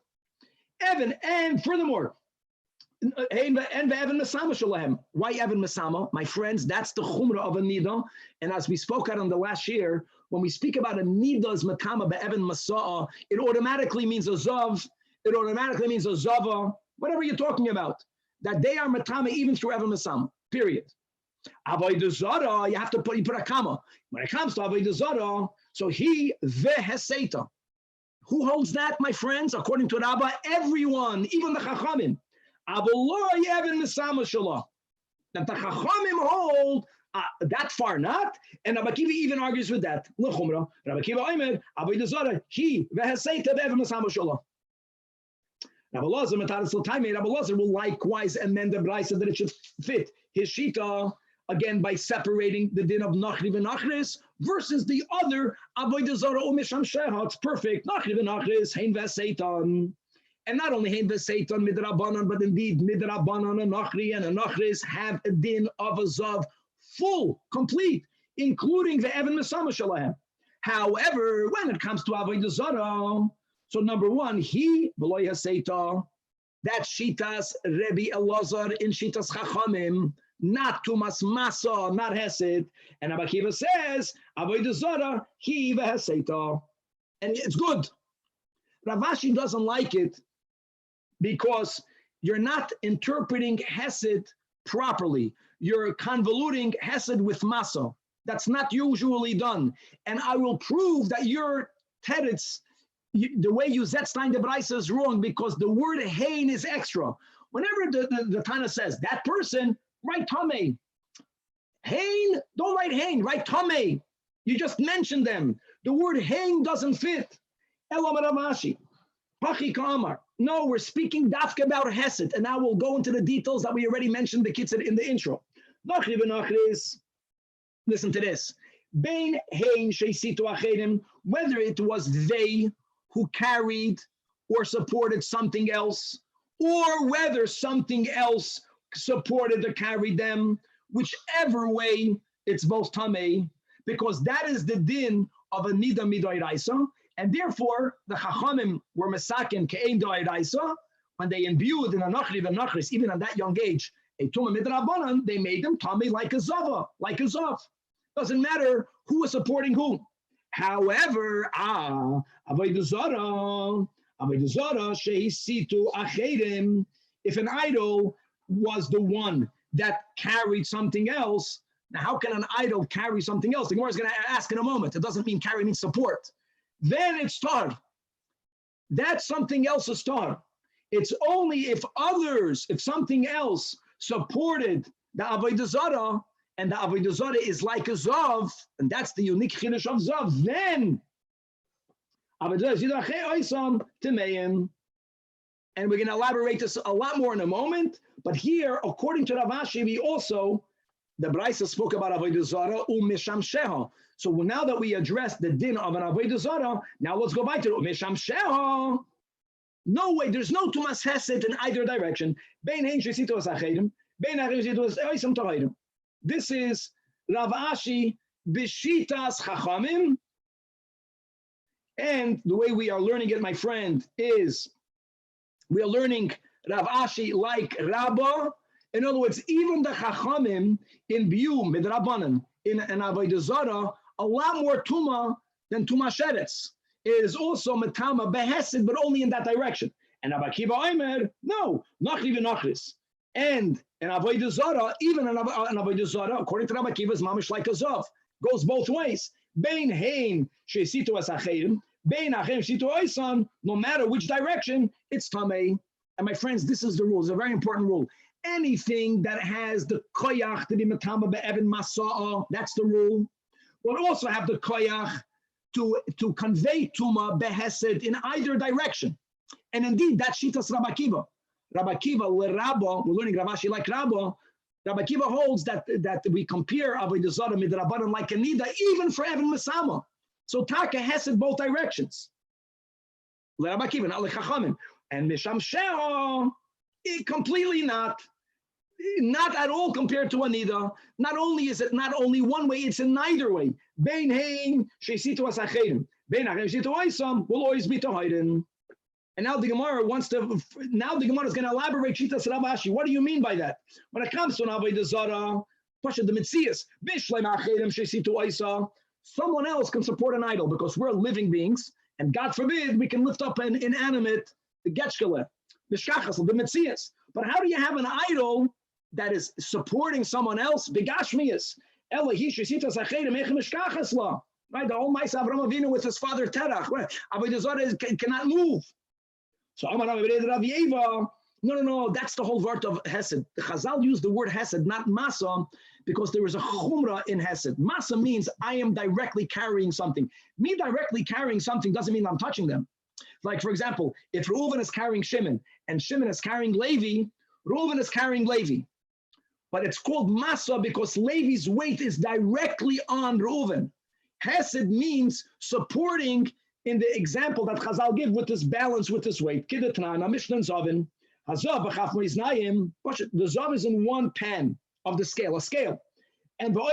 Evan, and furthermore, Why Evan Masama? My friends, that's the chumrah of a nida. And as we spoke out on the last year, when we speak about a nida's matama be'evan masa'a, it automatically means a zav, it automatically means a zava, whatever you're talking about. That they are matama even through evan masama, period. Avodah zara, you put a comma. When it comes to avodah zara, so he veheseta. Who holds that, my friends? According to Rabbi, everyone, even the chachamim. That the chachamim hold that far not, and Rabbi Kiva even argues with that. Rabbi Kiva Omer, avodah zara, he veheseta ve'evan masama shalom. Rabbi Lazar will likewise amend the brayso that it should fit his shita, again by separating the din of nachri v'nachris versus the other avodah zara umisham sheha. It's perfect. Nachri v'nachris hein v'seitan, and not only hein v'seitan midrabanan, but indeed midrabanan and nachri and a nachris have a din of a zav, full, complete, including the evan mesama shalahem. However, when it comes to avodah zara, so number one, he v'lo yaseita, that shitas Rabbi Elazar in shitas chachamim, not tumas masa, not hesed. And Rabbi Kiva says, avodah zara, he v'heseita. And it's good. Rav Ashi doesn't like it because you're not interpreting hesed properly. You're convoluting hesed with masa. That's not usually done. And I will prove that your teretz, the way you Zetstein the Braisa is wrong, because the word hein is extra. Whenever the Tanach says that person, write Tameh. Hein, don't write hein, write Tameh. You just mentioned them. The word hein doesn't fit. Elamarashi, Pachi Kamar. No, we're speaking dafka about Hesed, and now we'll go into the details that we already mentioned the kids in the intro. Nachri v'nachris. Listen to this. Bein hein sheisitu achedim, whether it was they who carried or supported something else, or whether something else supported or carried them, whichever way, it's both tamei, because that is the din of a nida midoiraisa, and therefore the chachamim were mesakin ke'ein doiraisa when they imbued in a nachri v'nachris, even at that young age, a tuma midrabanan, they made them tamei like a zava, like a zav. Doesn't matter who was supporting who. However, avodah zara shehisitu achedim, if an idol was the one that carried something else, now how can an idol carry something else? The Gemara is going to ask in a moment. It doesn't mean carry means support. Then it's tar. That's something else's tar. It's only if something else supported the avodah zara, and the avodah zara is like a zav, and that's the unique chiddush of zav, then avodah zara temeim. And we're going to elaborate this a lot more in a moment. But here, according to Rav Ashi, we also, the Braisa spoke about avodah zara umisham sheha. So now that we addressed the din of an avodah zara, now let's go back to umisham sheha. No way, there's no tumas hesed in either direction. Bein hein shesitu asachedim, bein achim shesitu asaisam tohaidim. This is Rav Ashi b'shitas chachamim, and the way we are learning it, my friend, is we are learning Rav Ashi like Rabba. In other words, even the chachamim in biu midrabanan in an avodah zara a lot more tuma than tuma sheretz. It is also metama behesed, but only in that direction. And Rabbi Kiva Omer, no, nachri v'nachris. And an avodah zara, even an avodah zara, according to Rabbi Kiva, is mamish like a zav. Goes both ways. Bein hein sheisitu asacherim, bein achem shitu oisan. No matter which direction, it's tamei. And my friends, this is the rule. It's a very important rule. Anything that has the koyach to be metama be'evan masa'a, that's the rule. Will also have the koyach to convey tuma behesed in either direction. And indeed, that's shitas Rabbi Kiva. Rabbi Kiva, we're learning Rav Ashi like Rabba. Rabbi Kiva holds that we compare avodah zara midrabanan like a nida, even for Evan Masama. So Taka hesed both directions. Rabbi Kiva, not like Chachamim. And Misham She'ah, completely not at all compared to a nida. Not only is it not only one way, it's in neither way. Bein hein sheisitu asachedim, bein achem sheisitu oisam will always be tohidin. And now the Gemara is going to elaborate Shitas Rav Ashi. What do you mean by that? When it comes to an Avodah Zarah, the Mitzias, someone else can support an idol because we're living beings, and God forbid we can lift up an inanimate getchkele, the Mitzias. But how do you have an idol that is supporting someone else? Begashmias. Right? The whole Ma'aseh Avraham Avinu with his father Terach. Avodah Zarah cannot move. So no, that's the whole word of Hesed. The Chazal used the word Hesed, not Masa, because there is a Chumrah in Hesed. Masa means I am directly carrying something. Me directly carrying something doesn't mean I'm touching them. Like, for example, if Reuven is carrying Shimon and Shimon is carrying Levi, Reuven is carrying Levi. But it's called Masa because Levi's weight is directly on Reuven. Hesed means supporting in the example that Chazal give with this balance, with this weight. Kidatnan, Mishnah Zavin, Hazav, Moiznayim, the Zav is in one pan of the scale, a scale. And so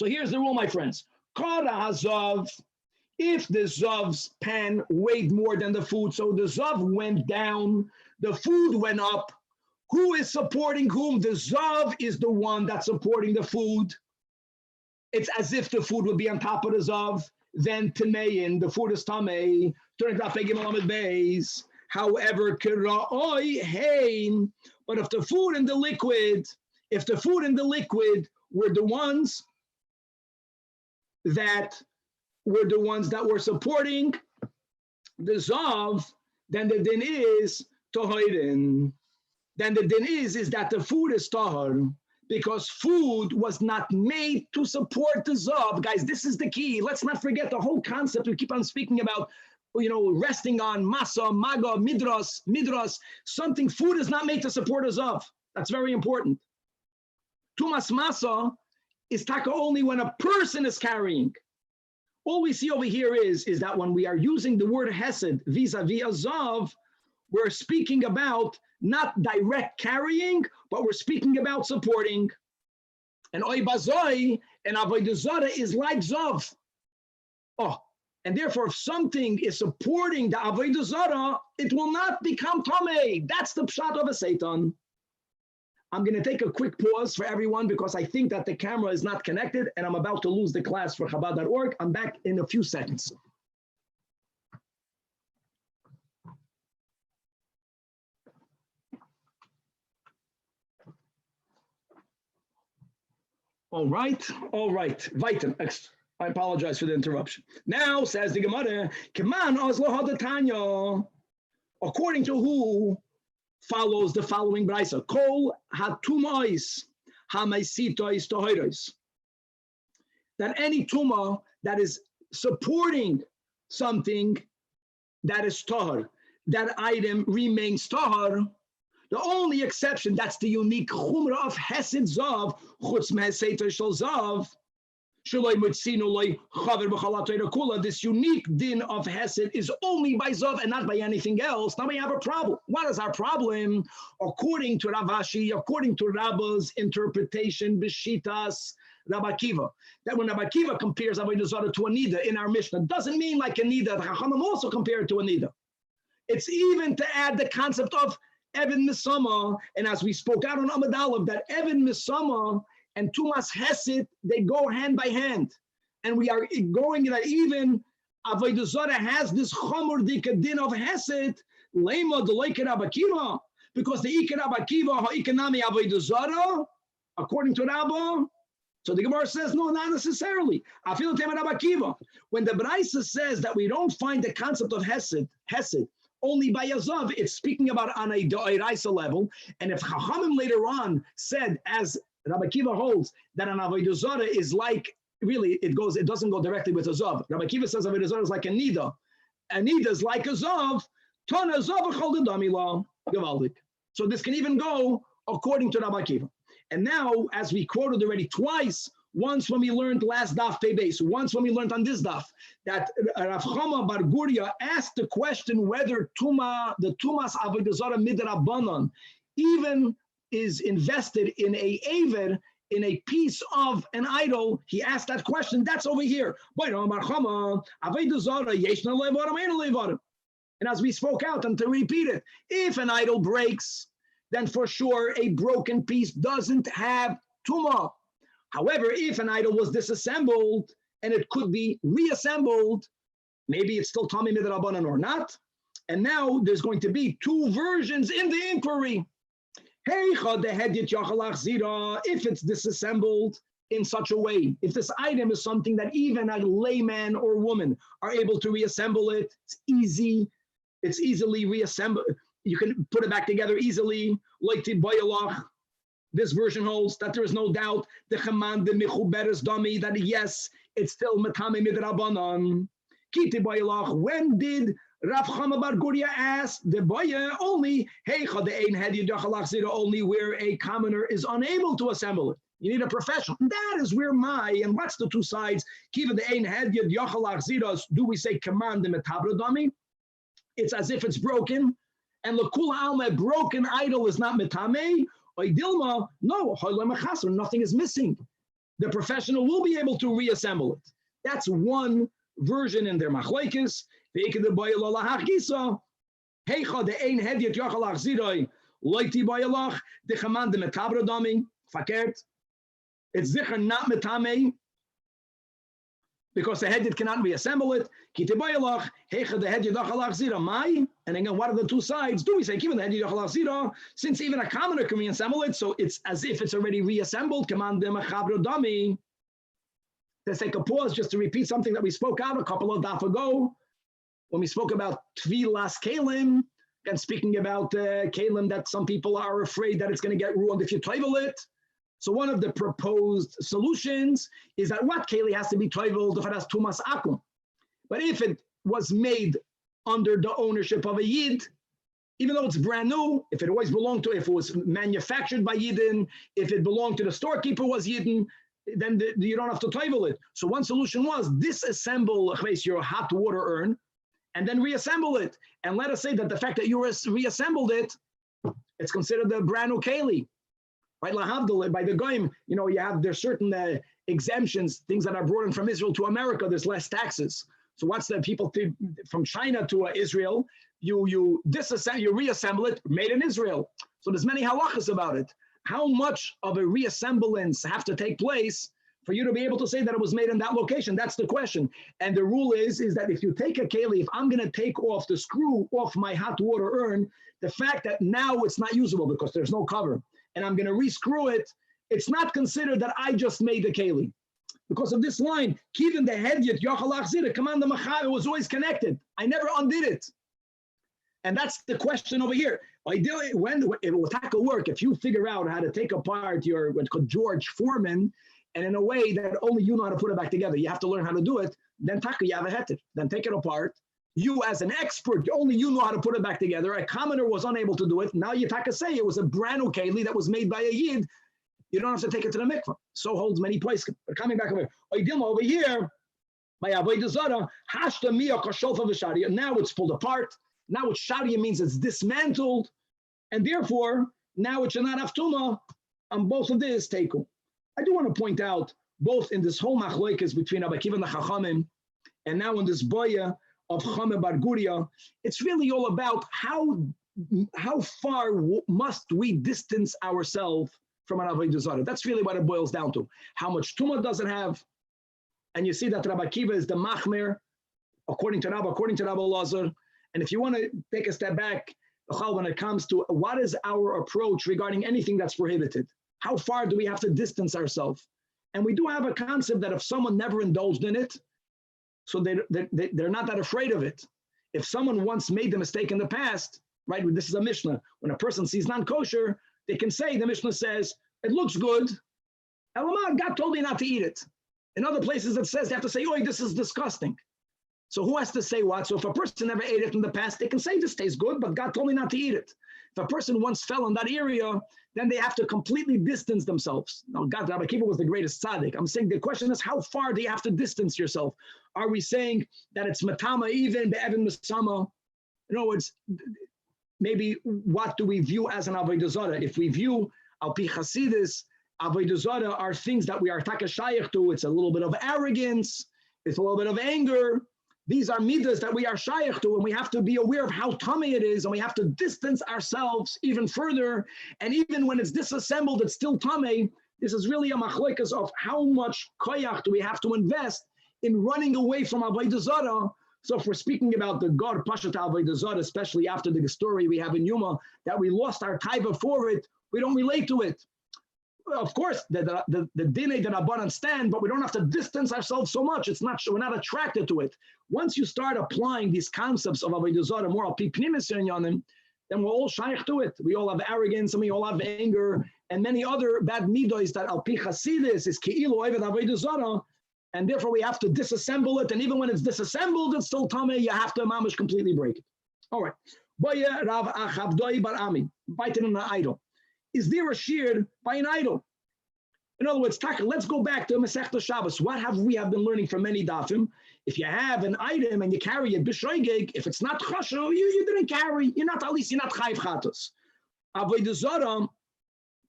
here's the rule, my friends. Kara Hazav, if the Zav's pan weighed more than the food, so the Zav went down, the food went up, who is supporting whom? The Zav is the one that's supporting the food. It's as if the food would be on top of the Zav. Then Tamein, the food is Tamei. However, but if the food and the liquid were the ones that were supporting the Zav, then the din is Tohirin. Then the din is that the food is Tahar. Because food was not made to support the Zav. Guys, this is the key. Let's not forget the whole concept we keep on speaking about, resting on Masa, Maga, Midras, something. Food is not made to support a Zav. That's very important. Tumas Masa is taka only when a person is carrying. All we see over here is that when we are using the word Hesed vis-a-vis a Zav, we're speaking about not direct carrying, but we're speaking about supporting. And Oy Bazoi and Avodah Zarah is like Zav. And therefore, if something is supporting the Avodah Zarah, it will not become Tamei. That's the pshat of a Satan. I'm going to take a quick pause for everyone because I think that the camera is not connected and I'm about to lose the class for Chabad.org. I'm back in a few seconds. All right. Weiter. I apologize for the interruption. Now, says the Gemara, Keman Oslo Hadatanya, according to who follows the following brisa, Kol Hatumais Hamaisitois Tohiros. That any Tuma that is supporting something that is Tahar, that item remains Tahar. The only exception, that's the unique chumrah of Hesed Zav, chutz meheseter shel Zav, shaloi mutzinu loi chaver b'chalat kula. This unique din of Hesed is only by Zav and not by anything else. Now we have a problem. What is our problem? According to Rav Ashi, according to Rabba's interpretation, b'shitas Rabbi Akiva, that when Rabbi Akiva compares Avodah Zarah to a nida in our Mishnah, doesn't mean like a nida. The Chachamim also compare it to a nida. It's even to add the concept of Evan Misama, and as we spoke out on Amud Aleph, that Evan Misama and Tumas Hesed, they go hand by hand. And we are going that even Avodah Zarah has this Chomer Dikadin of Hesed, Lema Deloiker Rabbi Akiva, because the Iker Rabbi Akiva, Ha'ikanami Avodah Zarah, according to Rabbi. So the Gemara says, no, not necessarily. I feel Rabbi Akiva. When the Braisa says that we don't find the concept of Hesed, only by Yazav, it's speaking about on a Doiraisa level. And if Chachamim later on said, as Rabbi Akiva holds, that an Avodah Zarah is like, really, it doesn't go directly with a Zav. Rabbi Akiva says Avodah Zarah is like a Nida. A Nida is like a Zav. Tana Zav Chol Damila Gavaldik. So this can even go according to Rabbi Akiva. And now, as we quoted already twice, once when we learned last daf pay base, once when we learned on this daf, that Rav Chama Bar Guria asked the question whether the Tumas Avodah Zarah Midrabanan even is invested in a Aver in a piece of an idol, he asked that question, that's over here. And as we spoke out, and to repeat it, if an idol breaks, then for sure a broken piece doesn't have tumah. However, if an idol was disassembled and it could be reassembled, maybe it's still Tommy Midrabanan or not. And now there's going to be two versions in the inquiry. If it's disassembled in such a way, if this item is something that even a layman or woman are able to reassemble it, it's easy, it's easily reassembled. You can put it back together easily. This version holds that there is no doubt the command the mechuberes dami that yes, it's still matame midrabanan. When did Rav Chama Bar Guria ask the boya only only where a commoner is unable to assemble it? You need a professional. That is where and what's the two sides? Kiva the ein had yad yachalach ziros. Do we say command the metabra dami? It's as if it's broken, and lekula alma broken idol is not metame. Oidilma, no, nothing is missing. The professional will be able to reassemble it. That's one version in their machlekes. It's zicher not metame because the head cannot reassemble it. And again, what are the two sides? Do we say given the head since even a commoner can reassemble it, so it's as if it's already reassembled? Let's take a pause just to repeat something that we spoke out a couple of DAF ago when we spoke about Tfilas Kalim, and speaking about Kalim that some people are afraid that it's going to get ruined if you toivel it. So one of the proposed solutions is that what Keli has to be toiveled if it has tumas akum. But if it was made under the ownership of a Yid, even though it's brand new, if it always belonged to, if it was manufactured by Yidden, if it belonged to the storekeeper was Yidden, then you don't have to toivel it. So one solution was disassemble your hot water urn and then reassemble it. And let us say that the fact that you reassembled it, it's considered a brand new Keli. Right, lahavdil, by the goyim, there's certain exemptions, things that are brought in from Israel to America. There's less taxes. So what's the people from China to Israel? You disassemble, you reassemble it, made in Israel. So there's many halachas about it. How much of a reassemblance have to take place for you to be able to say that it was made in that location? That's the question. And the rule is that if you take a keli, if I'm going to take off the screw off my hot water urn, the fact that now it's not usable because there's no cover, and I'm going to rescrew it, it's not considered that I just made the keli. Because of this line, Kivin the hedyet yochalach zira, command the machar, was always connected. I never undid it. And that's the question over here. Ideally, when it will tackle work, if you figure out how to take apart your what's called George Foreman, and in a way that only you know how to put it back together, you have to learn how to do it, then taka you have a heter. Then take it apart. You as an expert, only you know how to put it back together. A commoner was unable to do it. Now you taka say it was a brand new keli that was made by a yid. You don't have to take it to the mikvah. So holds many places. But coming back over here, by avodah zara, hashta miya kashofa v'sharia. Now it's pulled apart. Now it's sharia means it's dismantled, and therefore now it should not have tumah. On both of this teiku. I do want to point out both in this whole machlokes between Rabbi Akiva and the Chachamim, and now in this boya of Chama Bar Guria, it's really all about how far must we distance ourselves from an avodah zara. That's really what it boils down to. How much tumah does it have? And you see that Rabbi Akiva is the machmer, according to Rabbi Lazar. And if you want to take a step back, when it comes to what is our approach regarding anything that's prohibited, how far do we have to distance ourselves? And we do have a concept that if someone never indulged in it, so they're not that afraid of it. If someone once made the mistake in the past, right, this is a Mishnah, when a person sees non-kosher, they can say, the Mishnah says, it looks good, Elamah, God told me not to eat it. In other places it says, they have to say, oh, this is disgusting. So who has to say what? So if a person never ate it in the past, they can say this tastes good, but God told me not to eat it. If a person once fell in that area, then they have to completely distance themselves. Now, God, Rabbi Akiva was the greatest tzaddik. I'm saying the question is, how far do you have to distance yourself? Are we saying that it's matama even, be'evin misama? In other words, maybe what do we view as an avodah zara? If we view al pi chasidus, Avodah Zarah are things that we are takashayach to. It's a little bit of arrogance. It's a little bit of anger. These are midas that we are shayach to, and we have to be aware of how tummy it is, and we have to distance ourselves even further. And even when it's disassembled, it's still tummy. This is really a machlokas of how much koyach do we have to invest in running away from Avodah Zarah. So if we're speaking about the God Pashat Avodah Zarah, especially after the story we have in Yuma, that we lost our taiva for it, we don't relate to it. Of course, the dinei that Rabbanan stand, but we don't have to distance ourselves so much. It's not, we're not attracted to it. Once you start applying these concepts of Avodah Zarah more al pi pnimis yonim, then we're all shaykh to it. We all have arrogance, and we all have anger, and many other bad midos that al pi chasidis is keilu oved Avodah Zarah, and therefore we have to disassemble it. And even when it's disassembled, it's still tameh. You have to mamish completely break it. All right. Boya Rav Achavdoi bar Ami, biting on an idol. Is there a shiur by an idol? In other words, let's go back to Masechta Shabbos. What have we been learning from many dafim? If you have an item and you carry it b'shoigeg, if it's not chashuv, you didn't carry. You're not chayv chatos. Avodah Zarah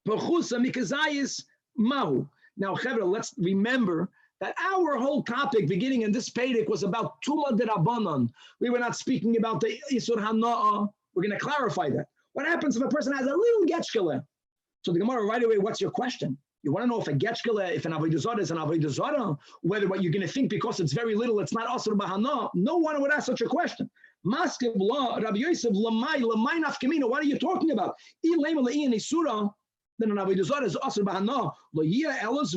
pechusa mikazayis mahu. Now, Chevra, let's remember that our whole topic, beginning in this Pedic, was about Tuma Derabanan. We were not speaking about the Isur Hana'ah. We're going to clarify that. What happens if a person has a little getchkele? So the Gemara right away, what's your question? You want to know if a getchkele, if an Avodah Zarah is an Avodah Zarah, whether what you're going to think because it's very little, it's not Asur B'Hana. No one would ask such a question. Maskiv la, Rabbi Yosef, lamai nafkamina. What are you talking about? Then an Avodah Zarah is Asur B'Hana. L'yia elos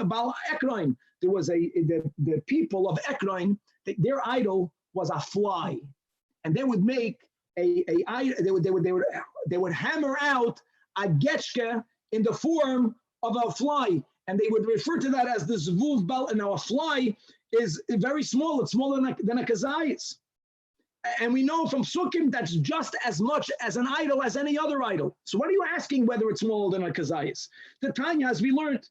bal Ekron. There was the people of Ekron, their idol was a fly, and they would make they would hammer out a getchke in the form of a fly, and they would refer to that as the zvuv bal. And now a fly is very small; it's smaller than a kazayis. And we know from Sukkim that's just as much as an idol as any other idol. So what are you asking whether it's smaller than a kazayis? The Tanya, as we learned,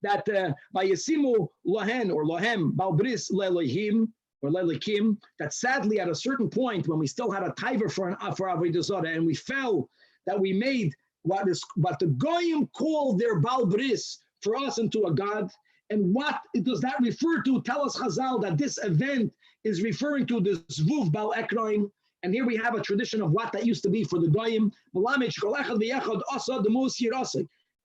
that by Yasimu Lahen or Lahem Balbris Lelohim or Lelikim, that sadly at a certain point when we still had a taiver for Avodah Zarah and we fell, that we made what the Goyim called their Balbris for us into a God. And what does that refer to? Tell us Chazal that this event is referring to the Zvuv Bal Ekroin. And here we have a tradition of what that used to be for the Goyim.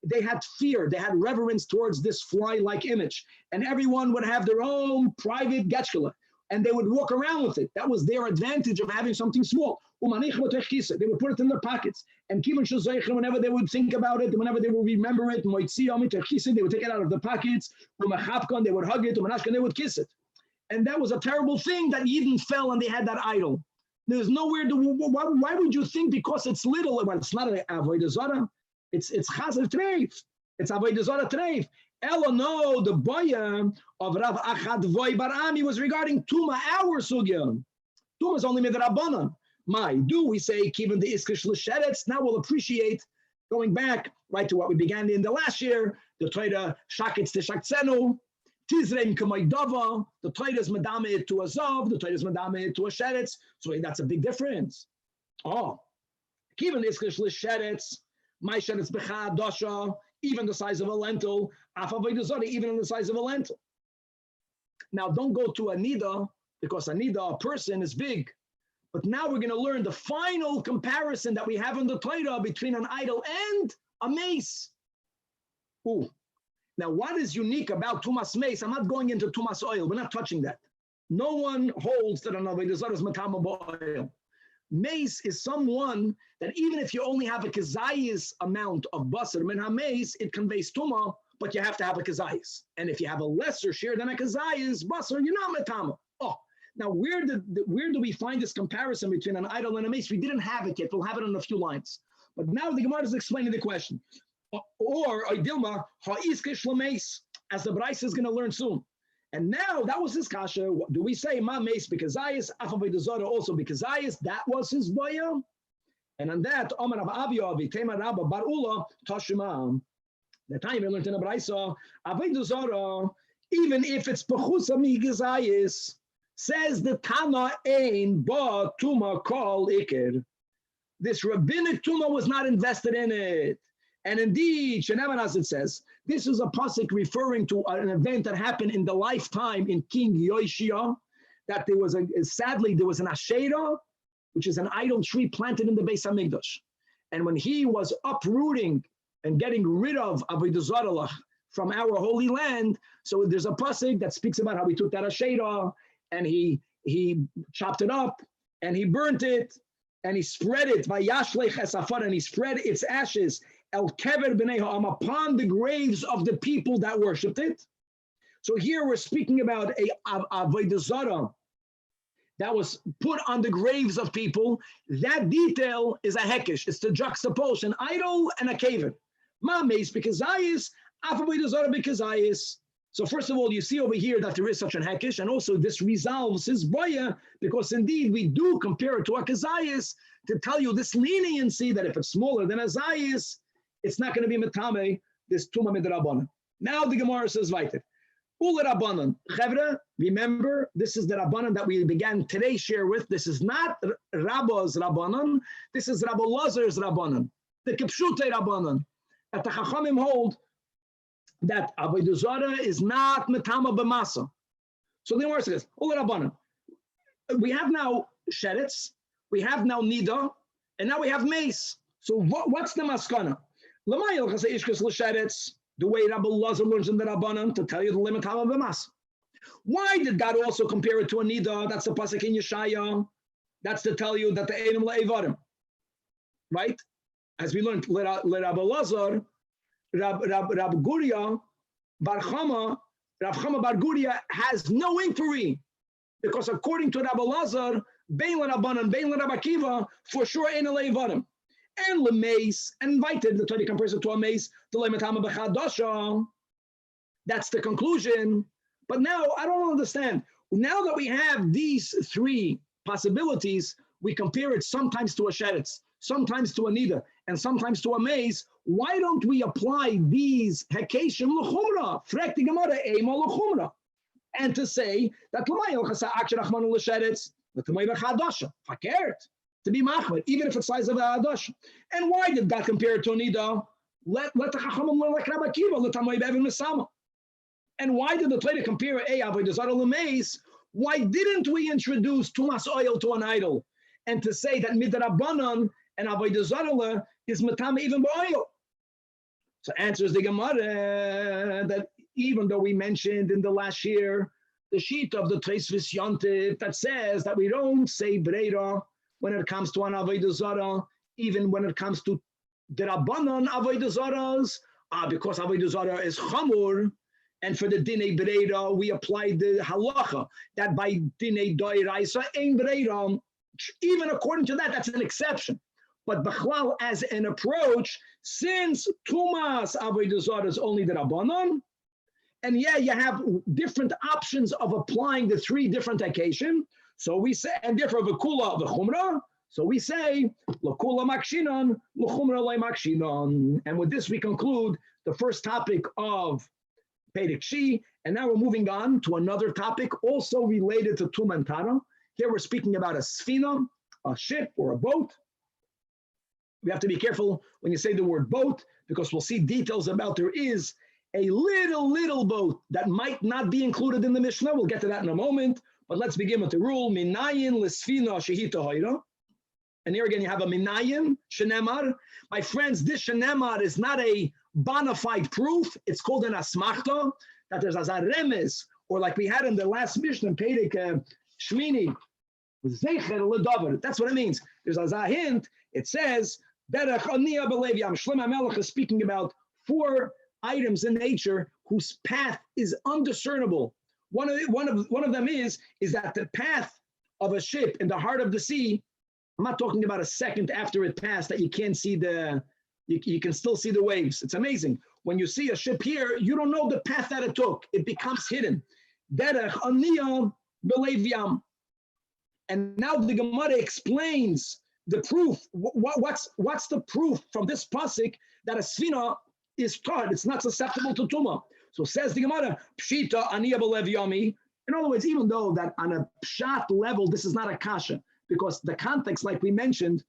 They had fear, they had reverence towards this fly-like image. And everyone would have their own private getchkele, and they would walk around with it. That was their advantage of having something small. They would put it in their pockets. And whenever they would think about it, whenever they would remember it, they would take it out of the pockets. They would hug it, and they would kiss it. And that was a terrible thing that Yidden fell and they had that idol. There's nowhere to, why would you think because it's little, well, it's not an Avodah Zarah. It's Chazer Treif. It's Avodah Zarah Treif. Elo, no, the boya of Rav Achad bar Ami was regarding Tuma, our sugya. Tuma is only midrabanan. We say given the iskish l'sheretz. Now we'll appreciate going back right to what we began in the last year. The Torah shakitz teshaktzenu, tizreim k'maydava. The Torah is medame to a zav. The Torah is medame to a sheretz. So that's a big difference. Oh, given the iskish l'sheretz. My sheretz b'cha dosha, even the size of a lentil, even in the size of a lentil. Now, don't go to a nida, because a nida, a person, is big. But now we're going to learn the final comparison that we have in the Torah between an idol and a mace. Ooh. Now, what is unique about tumas mace? I'm not going into tumas oil. We're not touching that. No one holds that an avodah zarah is matama b'oil. Mace is someone that even if you only have a kazayis amount of basar min ha-mace, it conveys tuma, but you have to have a kazayis. And if you have a lesser share than a kazayis basar, you're not matama. Oh, now where do we find this comparison between an idol and a mace? We didn't have it yet. We'll have it in a few lines. But now the Gemara is explaining the question. Or Dilma ha'iskish l'mace, as the Bryce is going to learn soon. And now that was his kasha. Do we say ma mace bekazayis, afavodah zarah also bekazayis? That was his boya. And on that, Omar of Aviyah, Vitema Rabba Barula, Tashima. The time we learned in the Braisa, avodah zarah, even if it's pechusa migazayis, says the Tana ein ba tuma kol ikir. This rabbinic tuma was not invested in it. And indeed, Sheneman, as it says, this is a pasuk referring to an event that happened in the lifetime in King Yoshia, that sadly, there was an Asherah, which is an idol tree planted in the Beis HaMikdash. And when he was uprooting and getting rid of Avodah Zarah from our holy land, so there's a pasuk that speaks about how he took that Asherah and he chopped it up and he burnt it and he spread it, Vayashlech esafar, and he spread its ashes, El Kever B'nei Ha'am, upon the graves of the people that worshipped it. So here we're speaking about a Avodah Zarah that was put on the graves of people. That detail is a hekesh. It's to juxtapose an idol and a kaven. Ma'ameis b'kezayis, af Avodah Zarah b'kezayis. So first of all, you see over here that there is such an hekesh, and also this resolves his boya, because indeed we do compare it to a kezayis to tell you this leniency that if it's smaller than a zayis, it's not going to be metame, this tuma midrabanan. Now the Gemara says weiter. Ula Rabbanan. Chevra, remember, this is the Rabbanan that we began today's share with. This is not Rabba's Rabbanan. This is Rabbi Lazar's Rabbanan, the Kipshute Rabbanan. That the Chachamim hold that Avodah Zarah is not Metama B'masa. So the Gemara says, Ula Rabbanan. We have now Sheretz, we have now Nida, and now we have Mace. So what's the Maskana? L'mayel Chasei Ishkes L'Sheretz. The way Rabbi Lazar learns in the Rabbanan to tell you the limit of the mass. Why did God also compare it to a nida? That's the pasuk in Yeshaya. That's to tell you that the Einim Le'evarim, right? As we learned, Rabbi Lazar, Rab Guria, Bar Chama, Rav Chama Bar Guria has no inquiry, because according to Rabbi Lazar, Bein LeRabbanan, Bein LeRabbi Akiva, for sure Einim Le'evarim. And lemeis, and invited the Torah compares it to a mace, to lemetama b'chadasha. That's the conclusion. But now I don't understand. Now that we have these three possibilities, we compare it sometimes to a sheretz, sometimes to a nida, and sometimes to a mace. Why don't we apply these hekeshim l'chumra, frek the Gemara ema l'chumra, and to say that l'mayel chasa aksher achmanu l'sheretz, l'tamay b'chadasha, fakert. To be machmir, even if it's size of a hadash. And why did God compare it to a nida? Let the chachamim learn like Rabbi Akiva, let Tamoy Bevin Mesama. And why did the Torah compare a Avodah Zarah l'meis? Why didn't we introduce tumas oil to an idol, and to say that midrabanan and Avodah Zarah is matama even b'oil? So answers the Gemara that even though we mentioned in the last year the sheet of the Tosfos Yontif that says that we don't say breira when it comes to an Avodah Zarah, even when it comes to the Rabbanan Avodah Zarahs, because Avodah Zarah is chamur, and for the Dinei Breira, we apply the halacha, that by Dinei Doiraisa, ein Breira, even according to that, that's an exception. But Bechlal, as an approach, since Tumas Avodah Zarah is only the Rabbanan, and yeah, you have different options of applying the three different occasions. So we say, and therefore v'kula v'chumra. So we say l'kula makshinon, l'chumra le makshinon. And with this we conclude the first topic of Perek Shi. And now we're moving on to another topic also related to Tum and Tara. Here we're speaking about a sfina, a ship or a boat. We have to be careful when you say the word boat, because we'll see details about there is a little boat that might not be included in the Mishnah. We'll get to that in a moment. But let's begin with the rule, minayin l'sfina shehita hayra. And here again, you have a minayin, shenemar. My friends, this shenemar is not a bona fide proof. It's called an asmachta, that there's a zaremes, or like we had in the last Mishnah, Perek Shmini, zecher l'davar. That's what it means. There's a hint. It says, derech aniya b'lev yam. Shlomo HaMelech is speaking about 4 items in nature whose path is undiscernible. One of them is that the path of a ship in the heart of the sea, I'm not talking about a second after it passed that you can't see you can still see the waves. It's amazing. When you see a ship here, you don't know the path that it took. It becomes hidden. Derech aniyah b'leiv yam. And now the Gemara explains the proof. What's the proof from this pasuk that a sfina is taught? It's not susceptible to tumah. So says the Gemara, Pshita Aniyah B'lev Yomi. In other words, even though that on a pshat level, this is not a kasha, because the context, like we mentioned,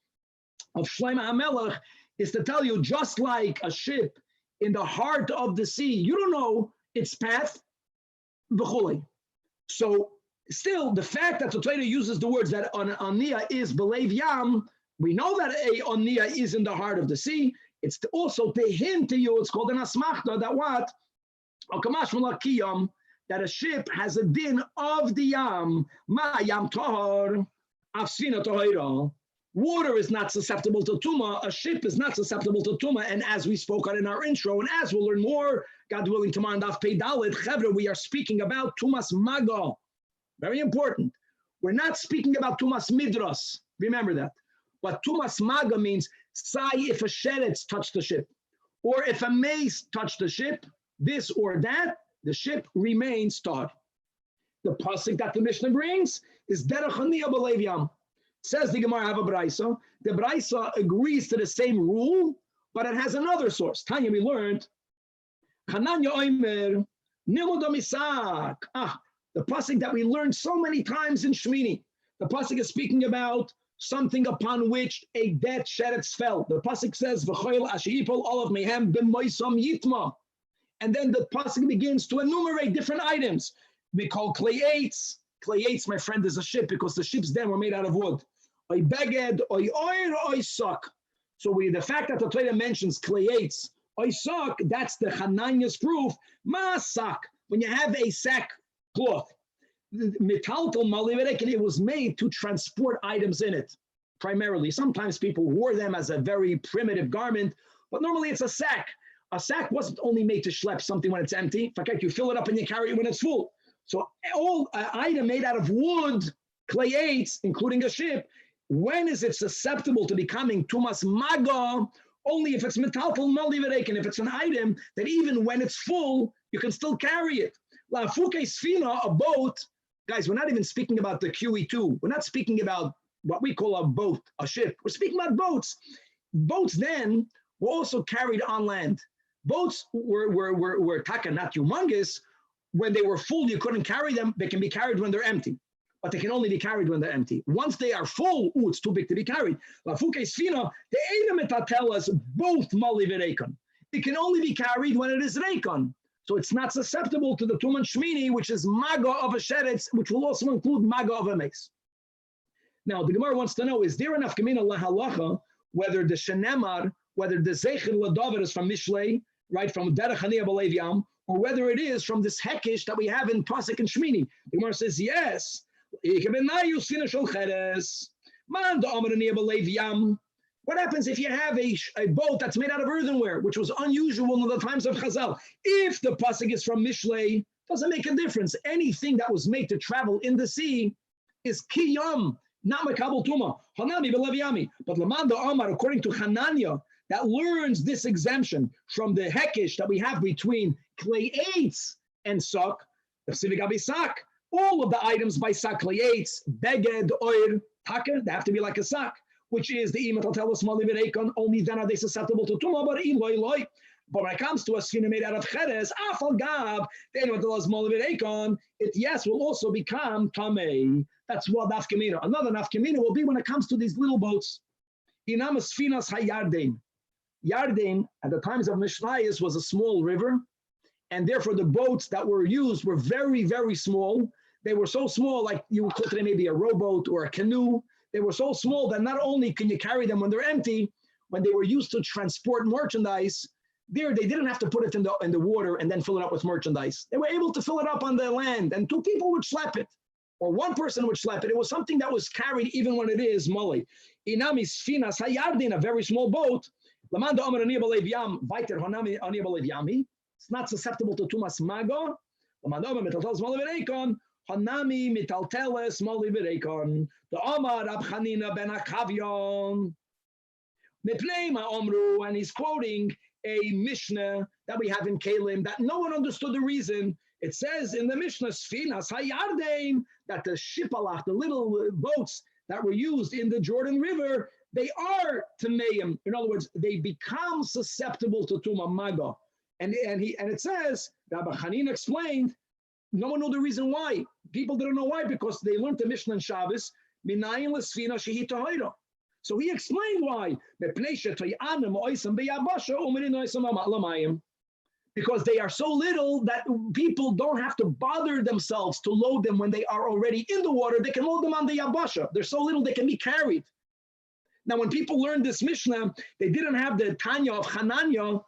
of Shlomo HaMelech is to tell you, just like a ship in the heart of the sea, you don't know its path, v'chulei. So still, the fact that the Torah uses the words that an Aliyah is belev yam, we know that a Aliyah is in the heart of the sea. It's also to hint to you, it's called an asmachta, that what? That a ship has a din of the yam, ma yam tahor, afsina tahira. Water is not susceptible to tuma. A ship is not susceptible to tuma. And as we spoke on in our intro, and as we'll learn more, God willing, tomorrow on DAF Pei Dalet, Chevra, we are speaking about tumas maga. Very important. We're not speaking about tumas midras. Remember that. But tumas maga means, say if a sheretz touched the ship, or if a mace touched the ship, this or that, the ship remains tar. The pasuk that the Mishnah brings is derech haniyah b'leiv yam. Says the Gemara have a braisa. The braisa agrees to the same rule, but it has another source. Tanya, we learned, Chananya oimer nimudam isak. The pasuk that we learned so many times in Shmini. The pasuk is speaking about something upon which a dead sheretz fell. The pasuk says, "V'choil ashiyipol olav mehem b'moisam yitma," and then the pasuk begins to enumerate different items. We call clay eights. Clay eights, my friend, is a ship because the ships then were made out of wood. Oy beged, oy oir, oy suck. So the fact that the Torah mentions clay eights, oy suck, that's the Hananiah's proof. Ma suck, when you have a sack cloth. It was made to transport items in it, primarily. Sometimes people wore them as a very primitive garment, but normally it's a sack. A sack wasn't only made to schlep something when it's empty. In fact, you fill it up and you carry it when it's full. So all item made out of wood, clay eights, including a ship, when is it susceptible to becoming tumas maga? Only if it's metaltal maliverek, and if it's an item that even when it's full, you can still carry it. La fuke sfina, a boat. Guys, we're not even speaking about the QE2. We're not speaking about what we call a boat, a ship. We're speaking about boats. Boats then were also carried on land. Boats were taka, not humongous. When they were full, you couldn't carry them. They can be carried when they're empty, but they can only be carried when they're empty. Once they are full, it's too big to be carried. La fuke sfina, the edamet tell us both mali v'reikon. It can only be carried when it is reikon. So it's not susceptible to the Tuman Shmini, which is maga of a sheretz, which will also include maga of a mace. Now, the Gemara wants to know, is there enough kamina lahalacha, whether the shenemar, whether the zeichel ladavar is from Mishlei, right, from derech haniyah b'leiv yam, or whether it is from this hekish that we have in Pasuk and Shmini? The Gemara says, yes. What happens if you have a boat that's made out of earthenware, which was unusual in the times of Chazal? If the pasuk is from Mishlei, doesn't make a difference. Anything that was made to travel in the sea is kiyam, not makabel tuma. Hanami b'lev. But Lamanda Amar, according to Hananiah, that learns this exemption from the hekish that we have between clay eights and sak, the civic abisak. All of the items by sak, clay eights, beged, oir, taka, they have to be like a sak, which is the imat tell us only then are they susceptible to tumah, but iloi. But when it comes to a skin made out of cheres, afal gab, the imat tell us it yes will also become tamei. That's what nafkamina. Another nafkamina will be when it comes to these little boats. Inam sfinas hayarden. Yarden at the times of Mishnayos was a small river, and therefore the boats that were used were very, very small. They were so small, like you would call today maybe a rowboat or a canoe. They were so small that not only can you carry them when they're empty, when they were used to transport merchandise, they didn't have to put it in the water and then fill it up with merchandise. They were able to fill it up on the land, and two people would schlep it, or one person would schlep it. It was something that was carried even when it is moli. Inami sfinas hayardin, a very small boat. Lamanda Amar Aniyah b'leiv yam, vayter hanami Aniyah b'leiv yami. It's not susceptible to tumas maga. Lamanda Amar mitalteles moli v'reikon. Hanami mitalteles moli v'reikon. The Amar Rab Chanina ben Akavion. Mipnei ma'omru, and he's quoting a Mishnah that we have in Kalim that no one understood the reason. It says in the Mishnah, Sfinas hayardein, that the shipalach, the little boats that were used in the Jordan River, they are tameim. In other words, they become susceptible to tuma maga. And it says, Rabbi Chanina explained, no one knew the reason why. People didn't know why, because they learned the Mishnah and Shabbos, minayin l'sfina shehi tahira. So he explained why. Because they are so little that people don't have to bother themselves to load them when they are already in the water. They can load them on the Yabasha. They're so little they can be carried. Now, when people learned this Mishnah, they didn't have the Tanya of Hananya.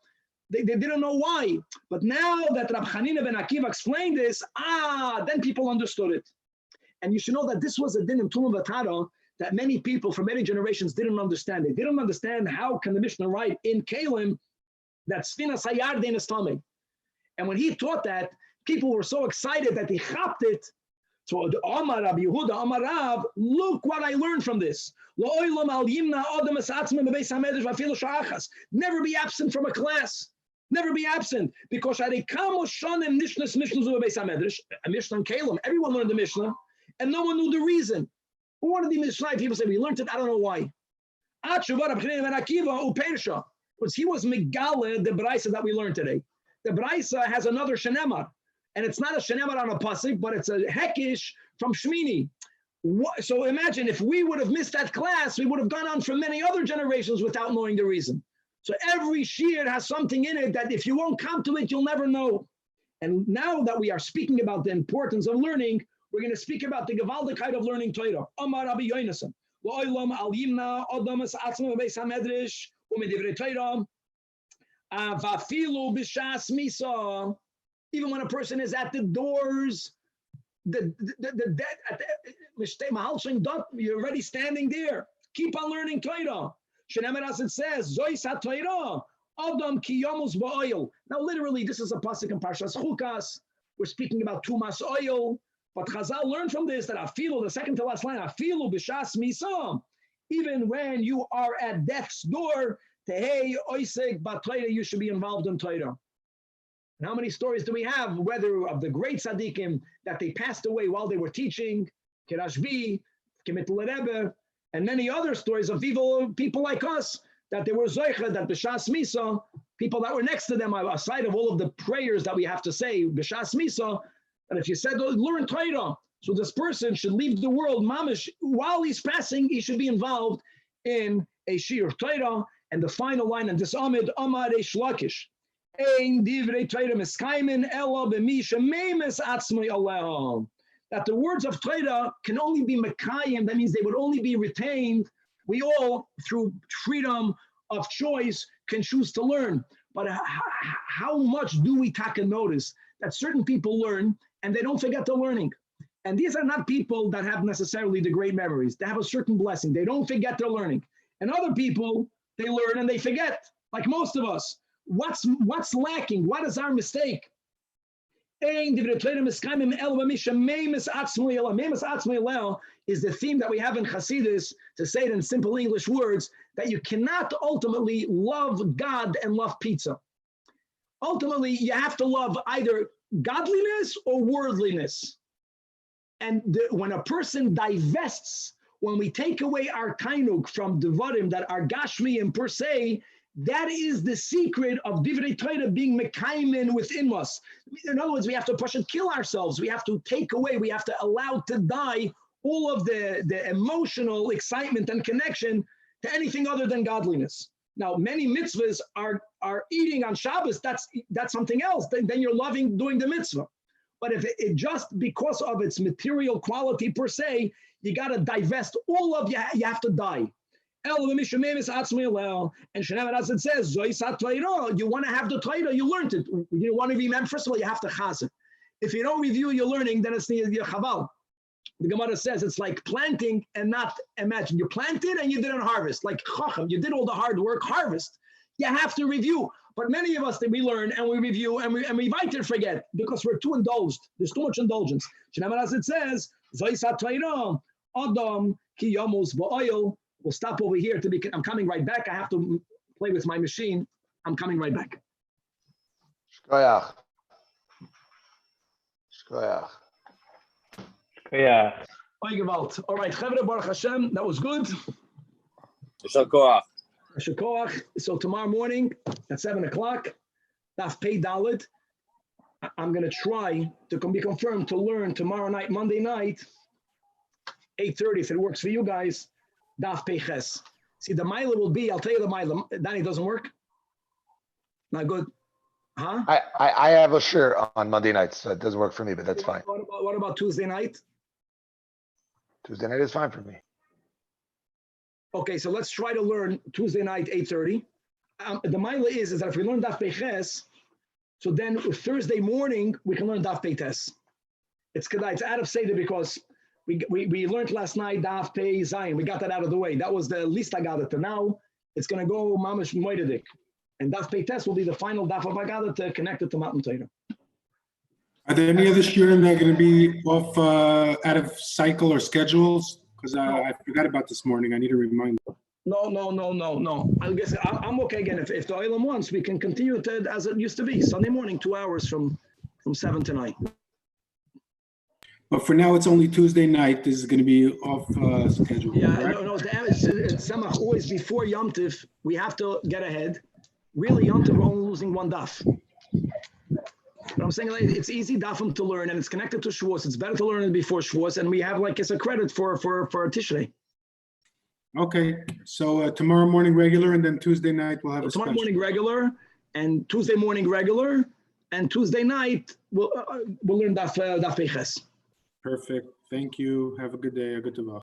They didn't know why. But now that Rab Chanina ben Akiva explained this, then people understood it. And you should know that this was a din in Tumah V'Tara that many people from many generations didn't understand. They didn't understand how can the Mishnah write in Kalim that Sfinas Hayarden is Tamei. And when he taught that, people were so excited that they chapped it. So the Amar Rabbi Yehuda, Amar Rav, look what I learned from this. Never be absent from a class. Never be absent. Because a Mishnah in Kalim, everyone learned the Mishnah, and no one knew the reason. One of the Mishnah, people say, we learned it, I don't know why. Because he was Megale, the Braisa that we learned today. The Braisa has another Shenemar, and it's not a Shenemar on a Pasik, but it's a Hekish from Shmini. So imagine if we would have missed that class, we would have gone on for many other generations without knowing the reason. So every shiur has something in it that if you won't come to it, you'll never know. And now that we are speaking about the importance of learning, we're going to speak about the Gewaldigkeit of learning Torah. Amar Rabbi Yonasan. Even when a person is at the doors, you're already standing there. Keep on learning Torah. As it says, now literally, this is a pasuk in Parshas Chukas. We're speaking about tumas oil. But Chazal learned from this that afilu, the second to last line, afilu b'shas misa, even when you are at death's door, tehei oiseg b'Torah, you should be involved in Torah. And how many stories do we have, whether of the great tzaddikim that they passed away while they were teaching, Kerashbi, Rebbe, and many other stories of people like us, that they were zoicha, that b'shas misa, people that were next to them, aside of all of the prayers that we have to say, b'shas misa, and if you said, learn Torah, so this person should leave the world, mamish, while he's passing, he should be involved in a shiur Torah. And the final line in this Amid, Amar Reish Lakish, Ein divrei Torah miskaimin ela b'mi shememes atzmei aleh. That the words of Torah can only be mekayim, that means they would only be retained. We all, through freedom of choice, can choose to learn. But how much do we take a notice that certain people learn and they don't forget the learning? And these are not people that have necessarily the great memories. They have a certain blessing. They don't forget their learning. And other people, they learn and they forget, like most of us. What's lacking? What is our mistake? Is the theme that we have in Hasidus, to say it in simple English words, that you cannot ultimately love God and love pizza. Ultimately, you have to love either godliness or worldliness. And when a person divests, when we take away our tainuk from devarim that are gashmiyim per se, that is the secret of divrei Torah being mekaymin within us. In other words, we have to push and kill ourselves. We have to take away, we have to allow to die all of the emotional excitement and connection to anything other than godliness. Now, many mitzvahs are eating on Shabbos. That's something else. Then you're loving doing the mitzvah. But if it just because of its material quality per se, you got to divest all of you. You have to die. And Shenevet, as it says, you want to have the Torah, you learned it. You want to remember, first of all, you have to chaz it. If you don't review your learning, then it's the chaval. The Gemara says it's like planting and not, imagine, you planted and you didn't harvest. Like chacham, you did all the hard work, harvest. You have to review. But many of us, that we learn and we review and we might forget because we're too indulged. There's too much indulgence. As it says, Adam ki yamos ba'oil. We'll stop over here I'm coming right back. I have to play with my machine. I'm coming right back. Shkoyach. Shkoyach. Yeah. All right, Chavre Baruch Hashem, that was good. Shakoach. So tomorrow morning at 7 o'clock, DAF Pei Dalet, I'm going to try to be confirmed to learn tomorrow night, Monday night, 8:30, if it works for you guys, DAF Pei Ches. See, the Mila will be, I'll tell you the Mila. Danny, doesn't work? Not good. Huh? I have a shiur on Monday nights, so it doesn't work for me, but that's fine. What about Tuesday night? Tuesday night is fine for me. Okay, so let's try to learn Tuesday night, 8:30. The Mila is that if we learn Daf Peiches, so then Thursday morning, we can learn Daf Peites. It's out of Seder because we learned last night Daf Pei Zayin. We got that out of the way. That was the least I got it to now. It's going to go Mamash Moededik. And Daf Peites will be the final Daf of Agadah to connect it to Matan Torah. Are there any other shiurim that are going to be off out of cycle or schedules? Because I forgot about this morning. I need a reminder. No. I guess I'm okay again. If the Olam wants, we can continue it as it used to be. Sunday morning, 2 hours from 7 to 9. But for now, it's only Tuesday night. This is going to be off schedule. Yeah, correct? no. It's Samach, always before Yom Tiv, we have to get ahead. Really, Yom Tiv, we're only losing one daf. But I'm saying it's easy dafim to learn, and it's connected to Shavuos. It's better to learn it before Shavuos, and we have it's a credit for Tishrei. Okay, so tomorrow morning regular, and then Tuesday night we'll have a Tomorrow special. morning regular, and Tuesday morning regular, and Tuesday night we'll learn Daf Peiches. Perfect. Thank you. Have a good day. A good tavach.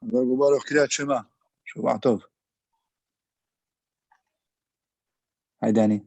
Baruch Kriyat Shema. Shabbat Tov. Hi, Danny.